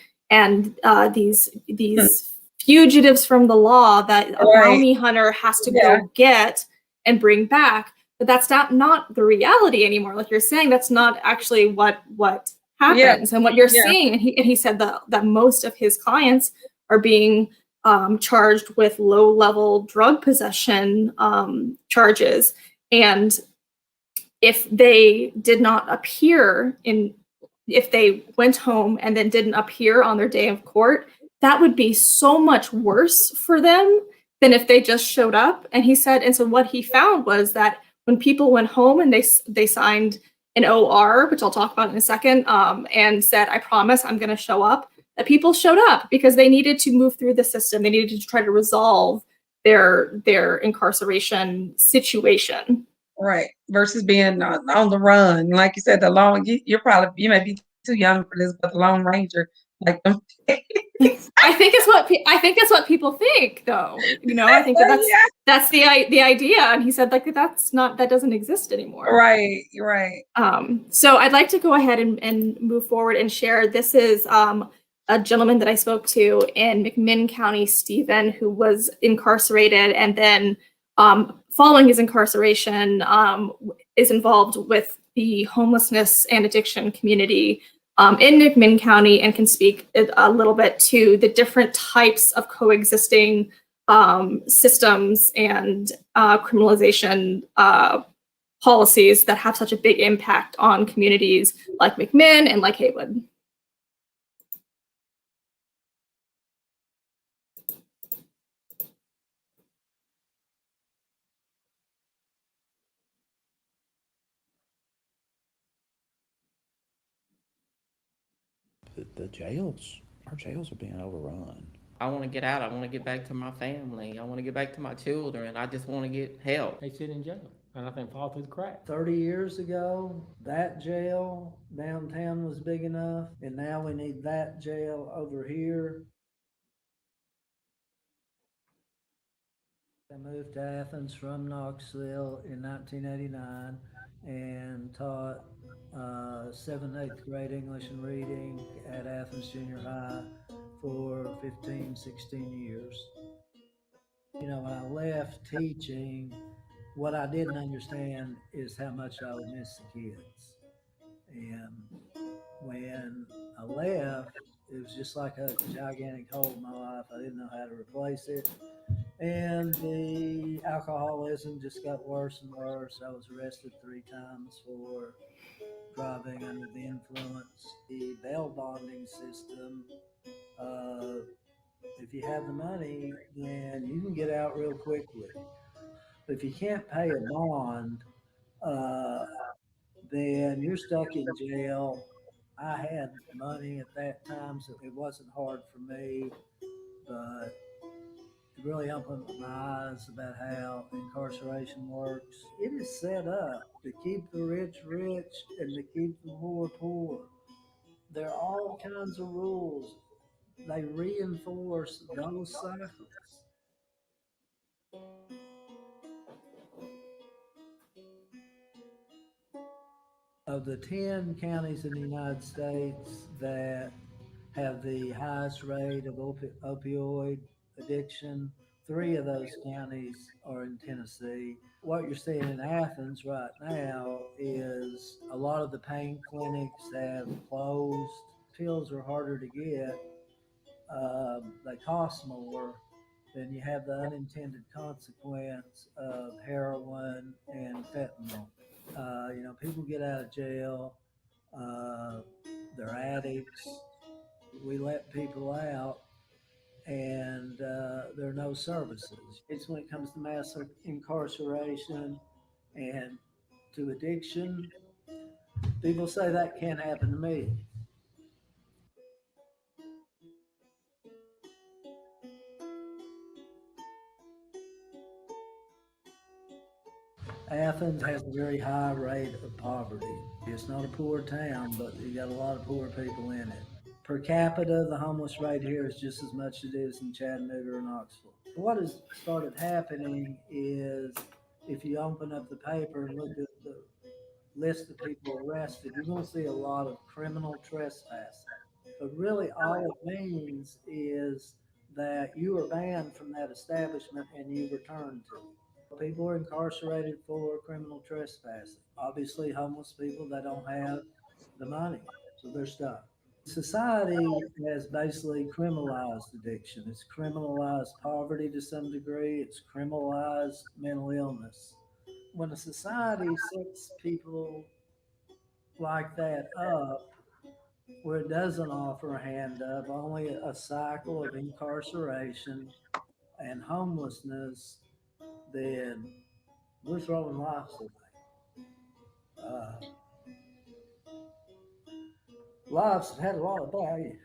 these fugitives from the law that a bounty hunter has to go get and bring back. But that's not the reality anymore. Like you're saying, that's not actually what happens and what you're seeing. And he said that most of his clients are being charged with low-level drug possession charges. And if they did not appear if they went home and then didn't appear on their day of court, that would be so much worse for them than if they just showed up. And he said, and so what he found was that when people went home and they signed an OR, which I'll talk about in a second, and said, I promise I'm going to show up, that people showed up because they needed to move through the system. They needed to try to resolve their incarceration situation. Right. Versus being on the run. Like you said, you may be too young for this, but the Lone Ranger, like them. I think it's what people think, though. I think that's the idea. And he said that doesn't exist anymore. Right. Right. So I'd like to go ahead and move forward and share. This is a gentleman that I spoke to in McMinn County, Stephen, who was incarcerated and then following his incarceration is involved with the homelessness and addiction community in McMinn County and can speak a little bit to the different types of coexisting systems and criminalization policies that have such a big impact on communities like McMinn and like Haywood. Our jails are being overrun. I want to get out. I want to get back to my family. I want to get back to my children. I just want to get help. They sit in jail and I think fall through the cracks. 30 years ago, that jail downtown was big enough, and now we need that jail over here. I moved to Athens from Knoxville in 1989 and taught 7th, 8th grade English and reading at Athens Junior High for 15, 16 years. When I left teaching, what I didn't understand is how much I would miss the kids. And when I left, it was just like a gigantic hole in my life. I didn't know how to replace it. And the alcoholism just got worse and worse. I was arrested 3 times for driving under the influence. The bail bonding system, if you have the money, then you can get out real quickly. But if you can't pay a bond, then you're stuck in jail. I had money at that time, so it wasn't hard for me, but it really opened my eyes about how incarceration works. It is set up to keep the rich rich and to keep the poor poor. There are all kinds of rules. They reinforce those cycles. Of the 10 counties in the United States that have the highest rate of opioid addiction, 3 of those counties are in Tennessee. What you're seeing in Athens right now is a lot of the pain clinics have closed. Pills are harder to get. They cost more. Then you have the unintended consequence of heroin and fentanyl. People get out of jail. They're addicts. We let people out and there are no services. It's when it comes to mass incarceration and to addiction, people say that can't happen to me. Athens has a very high rate of poverty. It's not a poor town, but you got a lot of poor people in it. Per capita, the homeless rate here is just as much as it is in Chattanooga or Knoxville. What has started happening is if you open up the paper and look at the list of people arrested, you're going to see a lot of criminal trespassing. But really all it means is that you are banned from that establishment and you return to it. People are incarcerated for criminal trespassing. Obviously, homeless people that don't have the money, so they're stuck. society has basically criminalized addiction. It's criminalized poverty to some degree. It's criminalized mental illness. When a society sets people like that up, where it doesn't offer a hand up, only a cycle of incarceration and homelessness, then we're throwing lives away. Lives have had a lot of value.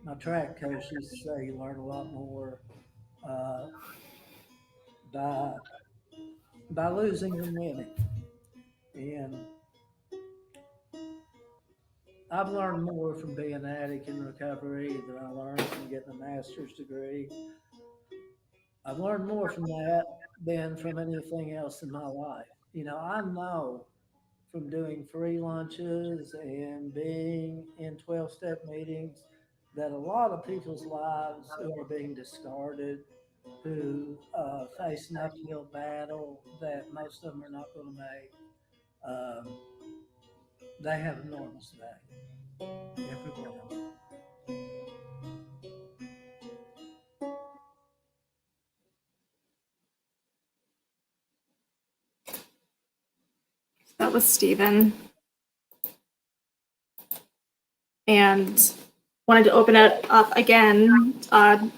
My track coach used to say you learn a lot more by losing than winning. And I've learned more from being an addict in recovery than I learned from getting a master's degree. I've learned more from that than from anything else in my life. You know, I know from doing free lunches and being in 12-step meetings that a lot of people's lives who are being discarded, who face an uphill battle that most of them are not going to make, they have enormous value. Every one of them. That was Stephen. And wanted to open it up again to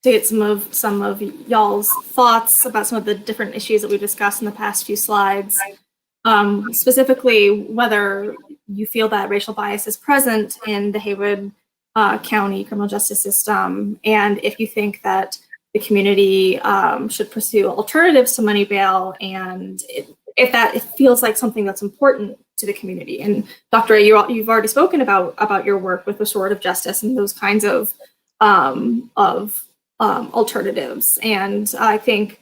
get some of y'all's thoughts about some of the different issues that we've discussed in the past few slides. Specifically, whether you feel that racial bias is present in the Haywood County criminal justice system, and if you think that the community should pursue alternatives to money bail, and if it feels like something that's important to the community. And Dr. A, you've already spoken about your work with restorative justice and those kinds of alternatives. And I think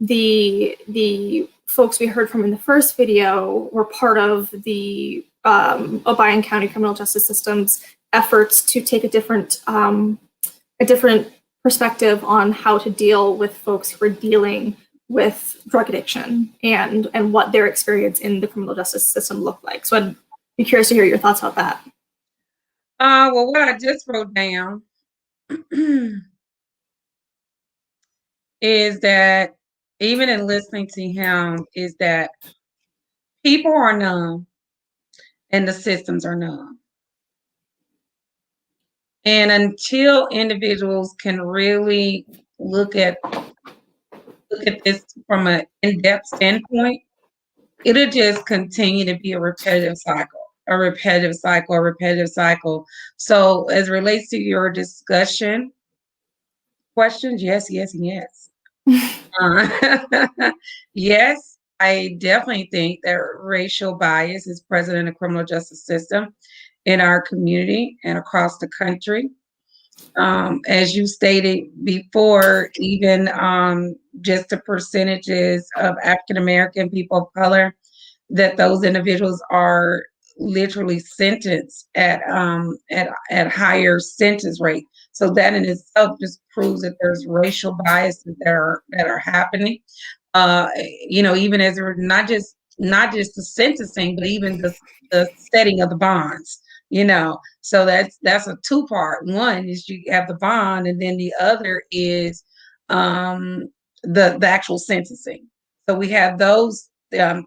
the folks we heard from in the first video were part of the Obion County criminal justice system's efforts to take a different perspective on how to deal with folks who are dealing with drug addiction and what their experience in the criminal justice system looked like. So I'd be curious to hear your thoughts about that. Well, what I just wrote down is that even in listening to him, is that people are numb and the systems are numb. And until individuals can really look at this from an in-depth standpoint, it'll just continue to be a repetitive cycle. So as it relates to your discussion questions, yes, and yes. Yes, I definitely think that racial bias is present in the criminal justice system in our community and across the country. As you stated before, even just the percentages of African American people of color, that those individuals are literally sentenced at higher sentence rate. So that in itself just proves that there's racial biases that are happening. Even as not just the sentencing, but even the setting of the bonds. So that's a two-part. One is you have the bond, and then the other is the actual sentencing. So we have those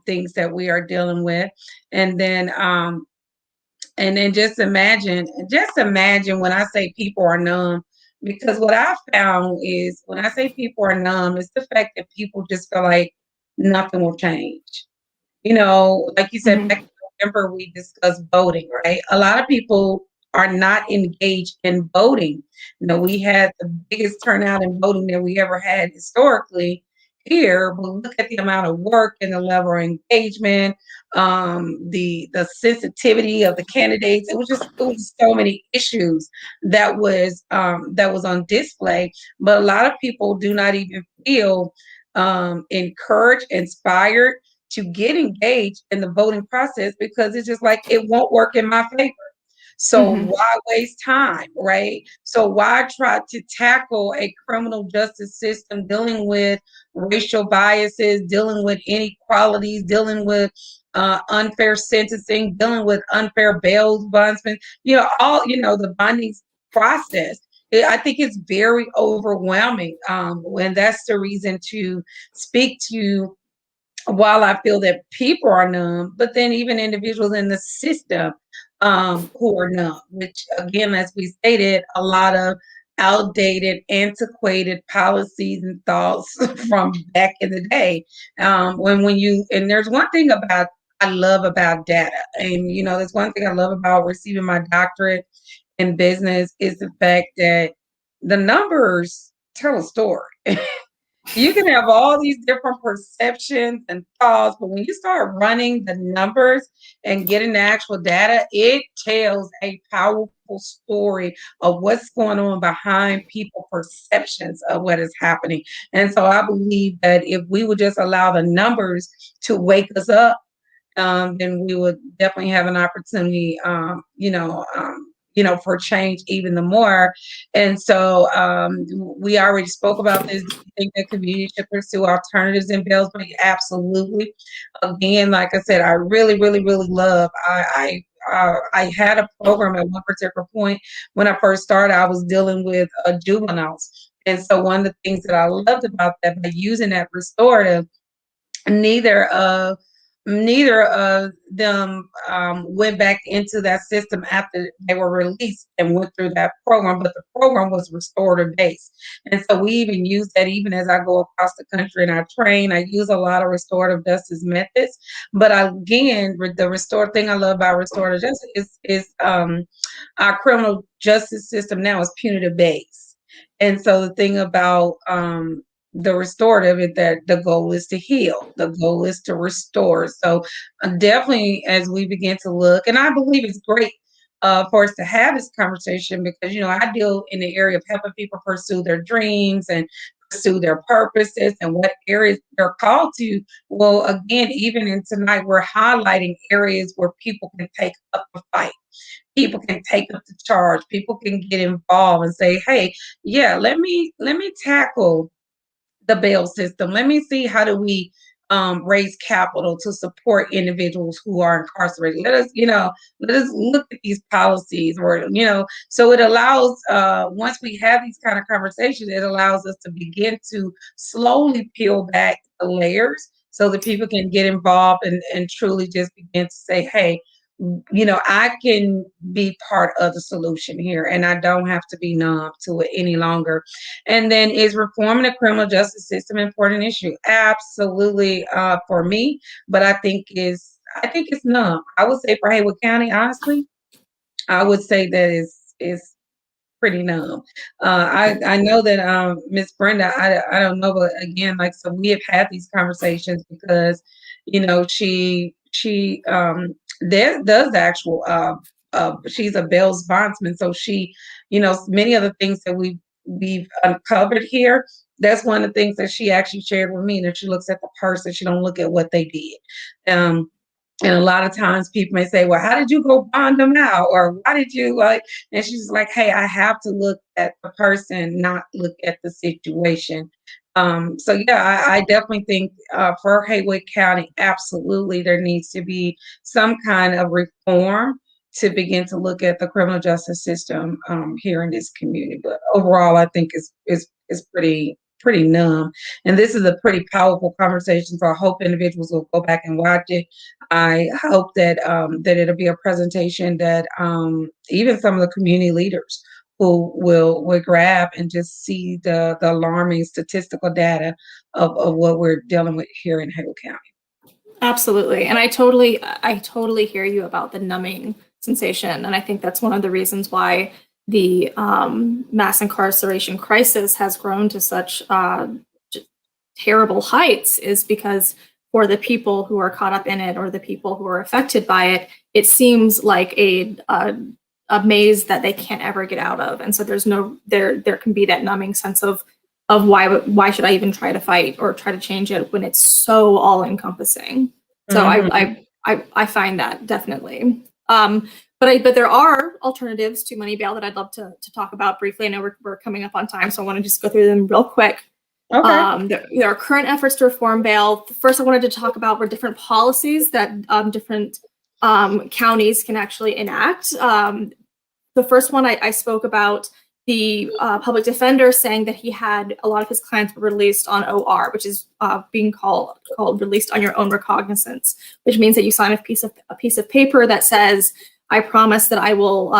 things that we are dealing with, and then just imagine when I say people are numb, because what I found is when I say people are numb, it's the fact that people just feel like nothing will change. Like you said, back in November, we discussed voting, right? A lot of people are not engaged in voting. We had the biggest turnout in voting that we ever had historically here, but look at the amount of work and the level of engagement, the sensitivity of the candidates. It was so many issues that was on display, but a lot of people do not even feel encouraged, inspired to get engaged in the voting process, because it's just like, it won't work in my favor. So why waste time, right? So why try to tackle a criminal justice system dealing with racial biases, dealing with inequalities, dealing with unfair sentencing, dealing with unfair bail bondsmen, all, the bonding process. I think it's very overwhelming. When that's the reason to speak to, while I feel that people are numb, but then even individuals in the system who are numb, which again, as we stated, a lot of outdated, antiquated policies and thoughts from back in the day. And there's one thing I love about data, and there's one thing I love about receiving my doctorate in business is the fact that the numbers tell a story. You can have all these different perceptions and thoughts, but when you start running the numbers and getting the actual data, it tells a powerful story of what's going on behind people's perceptions of what is happening. And so I believe that if we would just allow the numbers to wake us up, then we would definitely have an opportunity, for change even the more. And so we already spoke about this. Do you think that community should pursue alternatives in Bellsburg? Absolutely. Again, like I said, I really, really, really love. I had a program at one particular point when I first started. I was dealing with juveniles, and so one of the things that I loved about that, by using that restorative, neither of them went back into that system after they were released and went through that program, but the program was restorative based. And so we even use that even as I go across the country and I train. I use a lot of restorative justice methods. But again, the restorative thing I love about restorative justice is our criminal justice system now is punitive based. And so the thing about the restorative is that the goal is to heal, the goal is to restore. So definitely, as we begin to look, and I believe it's great for us to have this conversation, because I deal in the area of helping people pursue their dreams and pursue their purposes and what areas they're called to. Well, again, even in tonight, we're highlighting areas where people can take up a fight. People can take up the charge. People can get involved and say, "Hey, yeah, let me tackle the bail system. Let me see, how do we raise capital to support individuals who are incarcerated. Let us look at these policies, or so it allows, once we have these kind of conversations, it allows us to begin to slowly peel back the layers so that people can get involved and truly just begin to say, hey, I can be part of the solution here, and I don't have to be numb to it any longer. And then, is reforming the criminal justice system an important issue? Absolutely, for me, but I think it's numb. I would say for Haywood County, honestly, I would say that is pretty numb. I know that Miss Brenda, I don't know, but again, like, so we have had these conversations because she does the actual she's a bail's bondsman, so she many of the things that we've uncovered here, that's one of the things that she actually shared with me, that she looks at the person, she don't look at what they did. And a lot of times people may say, well, how did you go bond them out? Or why did you like, and she's like, hey, I have to look at the person, not look at the situation. So yeah, I definitely think for Haywood County, absolutely, there needs to be some kind of reform to begin to look at the criminal justice system here in this community. But overall, I think it's pretty numb. And this is a pretty powerful conversation. So I hope individuals will go back and watch it. I hope that that it'll be a presentation that even some of the community leaders who will grab and just see the alarming statistical data of what we're dealing with here in Haywood County. Absolutely. And I totally hear you about the numbing sensation. And I think that's one of the reasons why the mass incarceration crisis has grown to such terrible heights, is because for the people who are caught up in it, or the people who are affected by it, it seems like a maze that they can't ever get out of. And so there can be that numbing sense of why should I even try to fight or try to change it when it's so all encompassing. So I find that definitely. But there are alternatives to money bail that I'd love to talk about briefly. I know we're coming up on time, so I want to just go through them real quick. Okay. There are current efforts to reform bail. First, I wanted to talk about were different policies that different counties can actually enact. The first one I spoke about the public defender saying that he had a lot of his clients were released on OR, which is being called released on your own recognizance, which means that you sign a piece of paper that says, "I promise that I will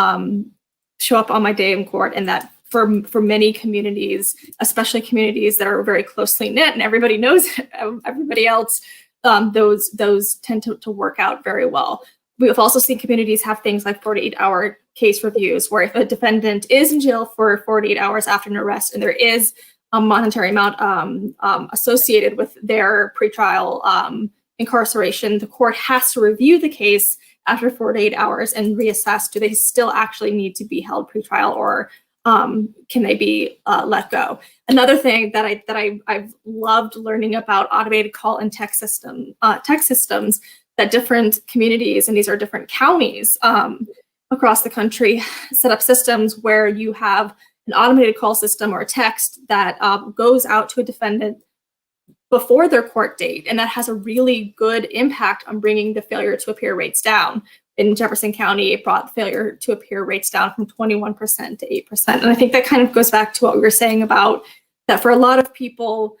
show up on my day in court," and that for many communities, especially communities that are very closely knit and everybody knows everybody else, those tend to work out very well. We've also seen communities have things like 48-hour case reviews, where if a defendant is in jail for 48 hours after an arrest and there is a monetary amount associated with their pretrial incarceration, the court has to review the case after 48 hours and reassess, do they still actually need to be held pretrial, or can they be let go? Another thing that I've loved learning about automated call and text systems that different communities, and these are different counties across the country, set up systems where you have an automated call system or a text that goes out to a defendant before their court date, and that has a really good impact on bringing the failure to appear rates down. In Jefferson County, it brought failure to appear rates down from 21% to 8%. And I think that kind of goes back to what we were saying about that for a lot of people,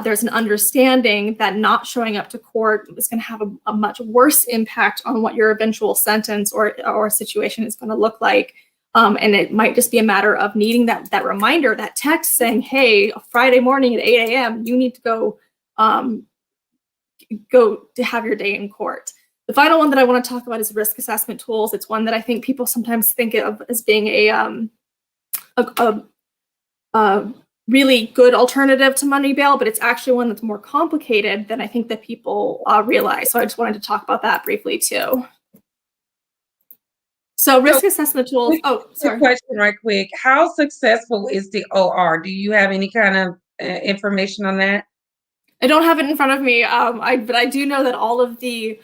there's an understanding that not showing up to court is going to have a much worse impact on what your eventual sentence or situation is going to look like. And it might just be a matter of needing that reminder, that text saying, "Hey, Friday morning at 8 a.m., you need to go to have your day in court." The final one that I want to talk about is risk assessment tools. It's one that I think people sometimes think of as being a really good alternative to money bail, but it's actually one that's more complicated than I think that people realize. So I just wanted to talk about that briefly too. So risk assessment tools. Oh, sorry. Question right quick. How successful is the OR? Do you have any kind of information on that? I don't have it in front of me, but I do know that all of the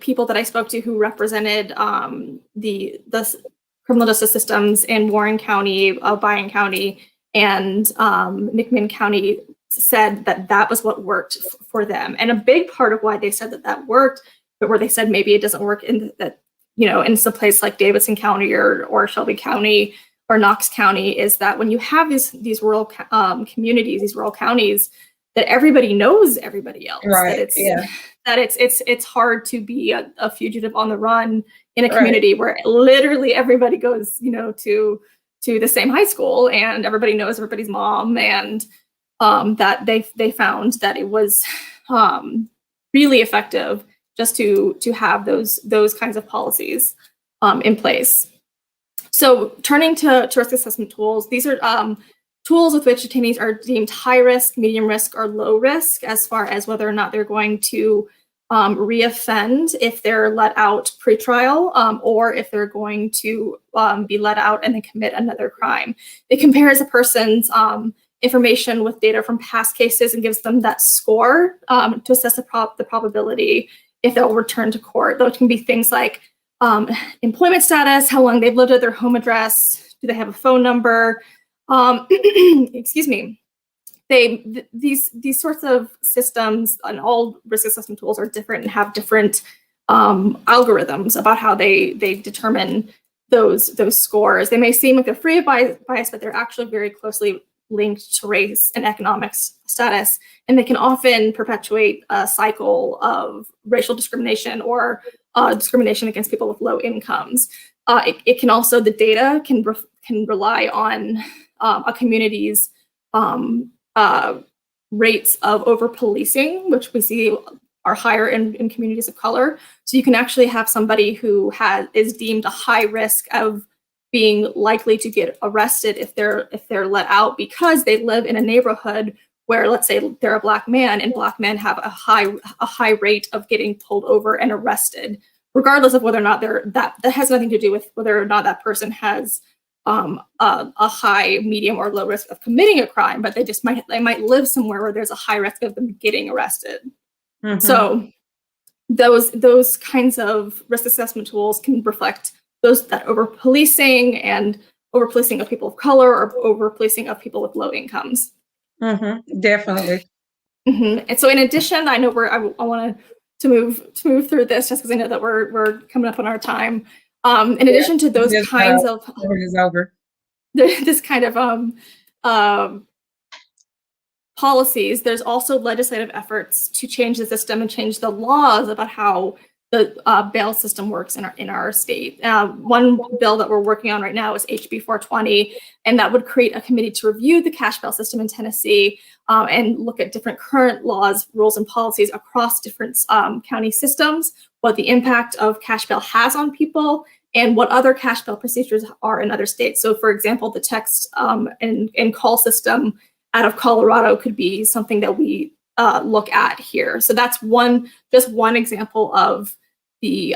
people that I spoke to who represented the criminal justice systems in Warren County, Bryan County, and McMinn County said that was what worked for them. And a big part of why they said that worked, but where they said maybe it doesn't work in that, in some place like Davidson County or Shelby County or Knox County, is that when you have these rural communities, these rural counties, that everybody knows everybody else. Right. That it's hard to be a fugitive on the run in a community where literally everybody goes, to the same high school and everybody knows everybody's mom, and that they found that it was really effective just to have those kinds of policies in place. So turning to risk assessment tools, these are tools with which detainees are deemed high risk, medium risk, or low risk as far as whether or not they're going to reoffend if they're let out pretrial, or if they're going to be let out and then commit another crime. It compares a person's information with data from past cases and gives them that score to assess the probability if they'll return to court. Those can be things like employment status, how long they've lived at their home address, do they have a phone number, excuse me. These sorts of systems and all risk assessment tools are different and have different algorithms about how they determine those scores. They may seem like they're free of bias, but they're actually very closely linked to race and economic status, and they can often perpetuate a cycle of racial discrimination or discrimination against people with low incomes. It can also, the data can rely on a community's rates of over-policing, which we see are higher in communities of color. So you can actually have somebody who is deemed a high risk of being likely to get arrested if they're let out because they live in a neighborhood where, let's say, they're a Black man, and Black men have a high rate of getting pulled over and arrested, regardless of whether or not that has nothing to do with whether or not that person has a high, medium, or low risk of committing a crime, but they might live somewhere where there's a high risk of them getting arrested. Mm-hmm. So those kinds of risk assessment tools can reflect that over-policing and over-policing of people of color or over-policing of people with low incomes. Definitely. And so, in addition, I know I want to move through this just because I know that we're coming up on our time. In addition to those Just, kinds of it is over. this kind of policies, there's also legislative efforts to change the system and change the laws about how the bail system works in our state. One bill that we're working on right now is HB 420, and that would create a committee to review the cash bail system in Tennessee and look at different current laws, rules, and policies across different county systems, what the impact of cash bail has on people, and what other cash bail procedures are in other states. So, for example, the text and call system out of Colorado could be something that we look at here. So that's just one example of the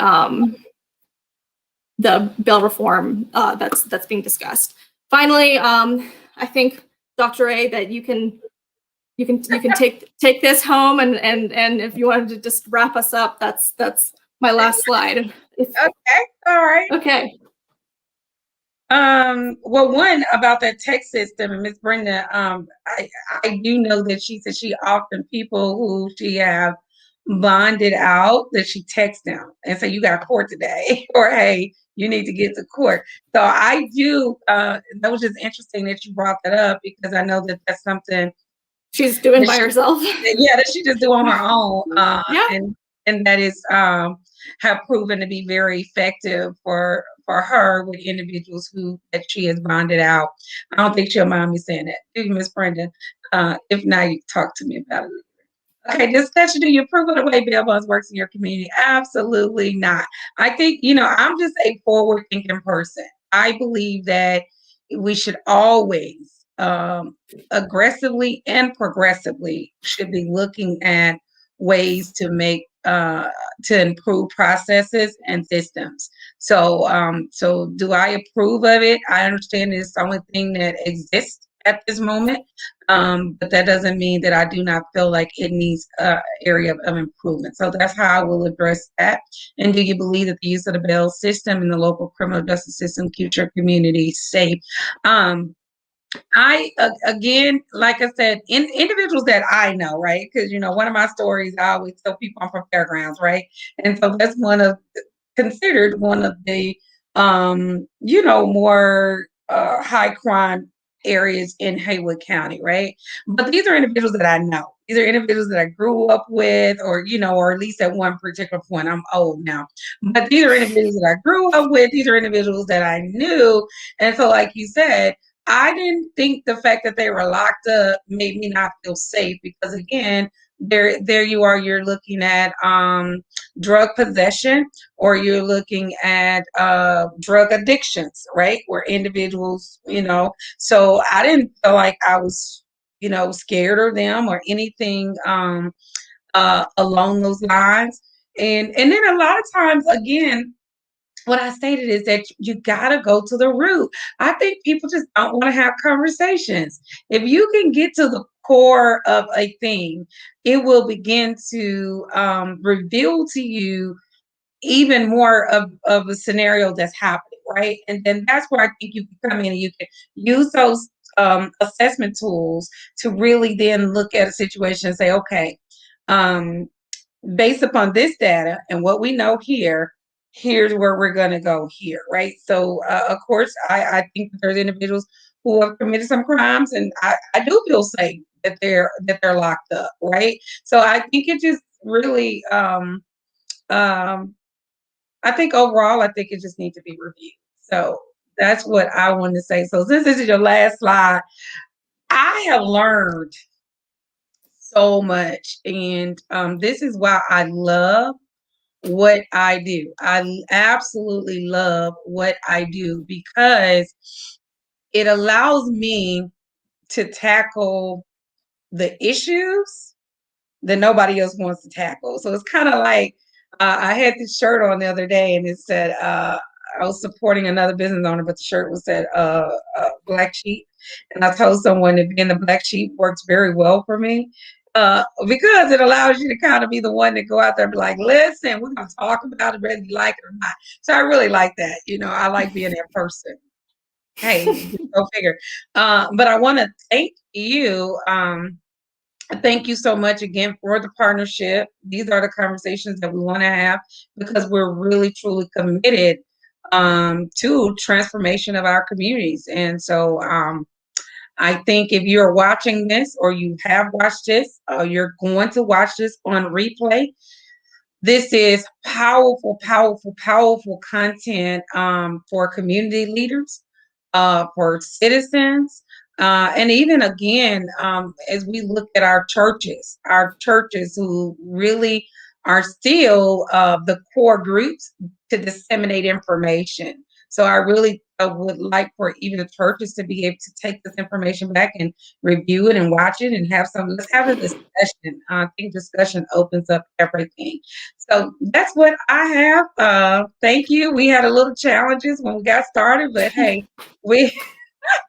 bail reform that's being discussed. Finally, I think, Dr. A, that you can take this home, and if you wanted to just wrap us up, that's my last slide. Okay, all right. Okay. Well, one about that text system, and Miss Brenda, I do know that she said she often people who she have bonded out that she texts them and say, you got court today, or hey, you need to get to court. So I do, that was just interesting that you brought that up, because I know that that's something she's doing by herself. Yeah, that she just do on her own. Yeah. And that is have proven to be very effective for her with individuals that she has bonded out. I don't think she'll mind me saying that. Do you, Miss Brenda? If not, you talk to me about it. Okay, discussion, do you approve of the way bail bonds works in your community? Absolutely not. I think, I'm just a forward-thinking person. I believe that we should always aggressively and progressively should be looking at ways to make to improve processes and systems. So do I approve of it? I understand it's the only thing that exists at this moment, but that doesn't mean that I do not feel like it needs an area of improvement. So that's how I will address that. And do you believe that the use of the bail system in the local criminal justice system keeps your community safe? I again, like I said, individuals that I know, right? Because one of my stories, I always tell people I'm from Fairgrounds, right? And so that's considered one of the more high crime areas in Haywood County, right? But these are individuals that I know. These are individuals that I grew up with, or at least at one particular point. I'm old now, but these are individuals that I grew up with. These are individuals that I knew, and so, like you said, I didn't think the fact that they were locked up made me not feel safe, because again, there you are, you're looking at drug possession, or you're looking at drug addictions, right? Where individuals, so I didn't feel like I was, scared of them or anything along those lines. And then a lot of times, again, what I stated is that you got to go to the root. I think people just don't want to have conversations. If you can get to the core of a thing, it will begin to reveal to you even more of a scenario that's happening, right? And then that's where I think you can come in and you can use those assessment tools to really then look at a situation and say, okay, based upon this data and what we know here, here's where we're going to go here, right? So, of course, I think that there's individuals who have committed some crimes, and I do feel safe that they're locked up, right? So I think it just really, I think overall, I think it just needs to be reviewed. So that's what I wanted to say. So since this is your last slide, I have learned so much, and this is why I love what I do. I absolutely love what I do, because it allows me to tackle the issues that nobody else wants to tackle. So it's kind of like I had this shirt on the other day, and it said I was supporting another business owner, but the shirt was said Black Sheep. And I told someone that being the Black Sheep works very well for me. Because it allows you to kind of be the one that go out there and be like, listen, we're going to talk about it, whether you like it or not. So I really like that. I like being that person. Hey, go figure. But I want to thank you. Thank you so much again for the partnership. These are the conversations that we want to have because we're really truly committed to transformation of our communities. And so I think if you're watching this or you have watched this, you're going to watch this on replay. This is powerful, powerful, powerful content for community leaders, for citizens, and even again, as we look at our churches who really are still the core groups to disseminate information. So I really would like for even the churches to be able to take this information back and review it and watch it and let's have a discussion. I think discussion opens up everything. So that's what I have. Thank you. We had a little challenges when we got started, but hey, we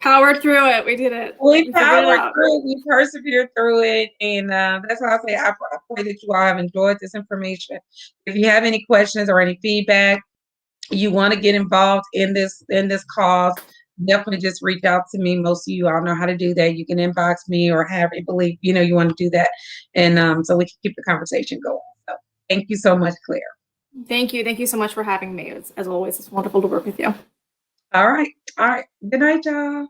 Powered through it. We did it. we figured it powered out. through it. We persevered through it, and that's why I say I pray that you all have enjoyed this information. If you have any questions or any feedback, you want to get involved in this cause, definitely just reach out to me. Most of you all know how to do that. You can inbox me or have a belief, you want to do that. And so we can keep the conversation going. So thank you so much, Claire. Thank you. Thank you so much for having me. As always, it's wonderful to work with you. All right. Good night, y'all.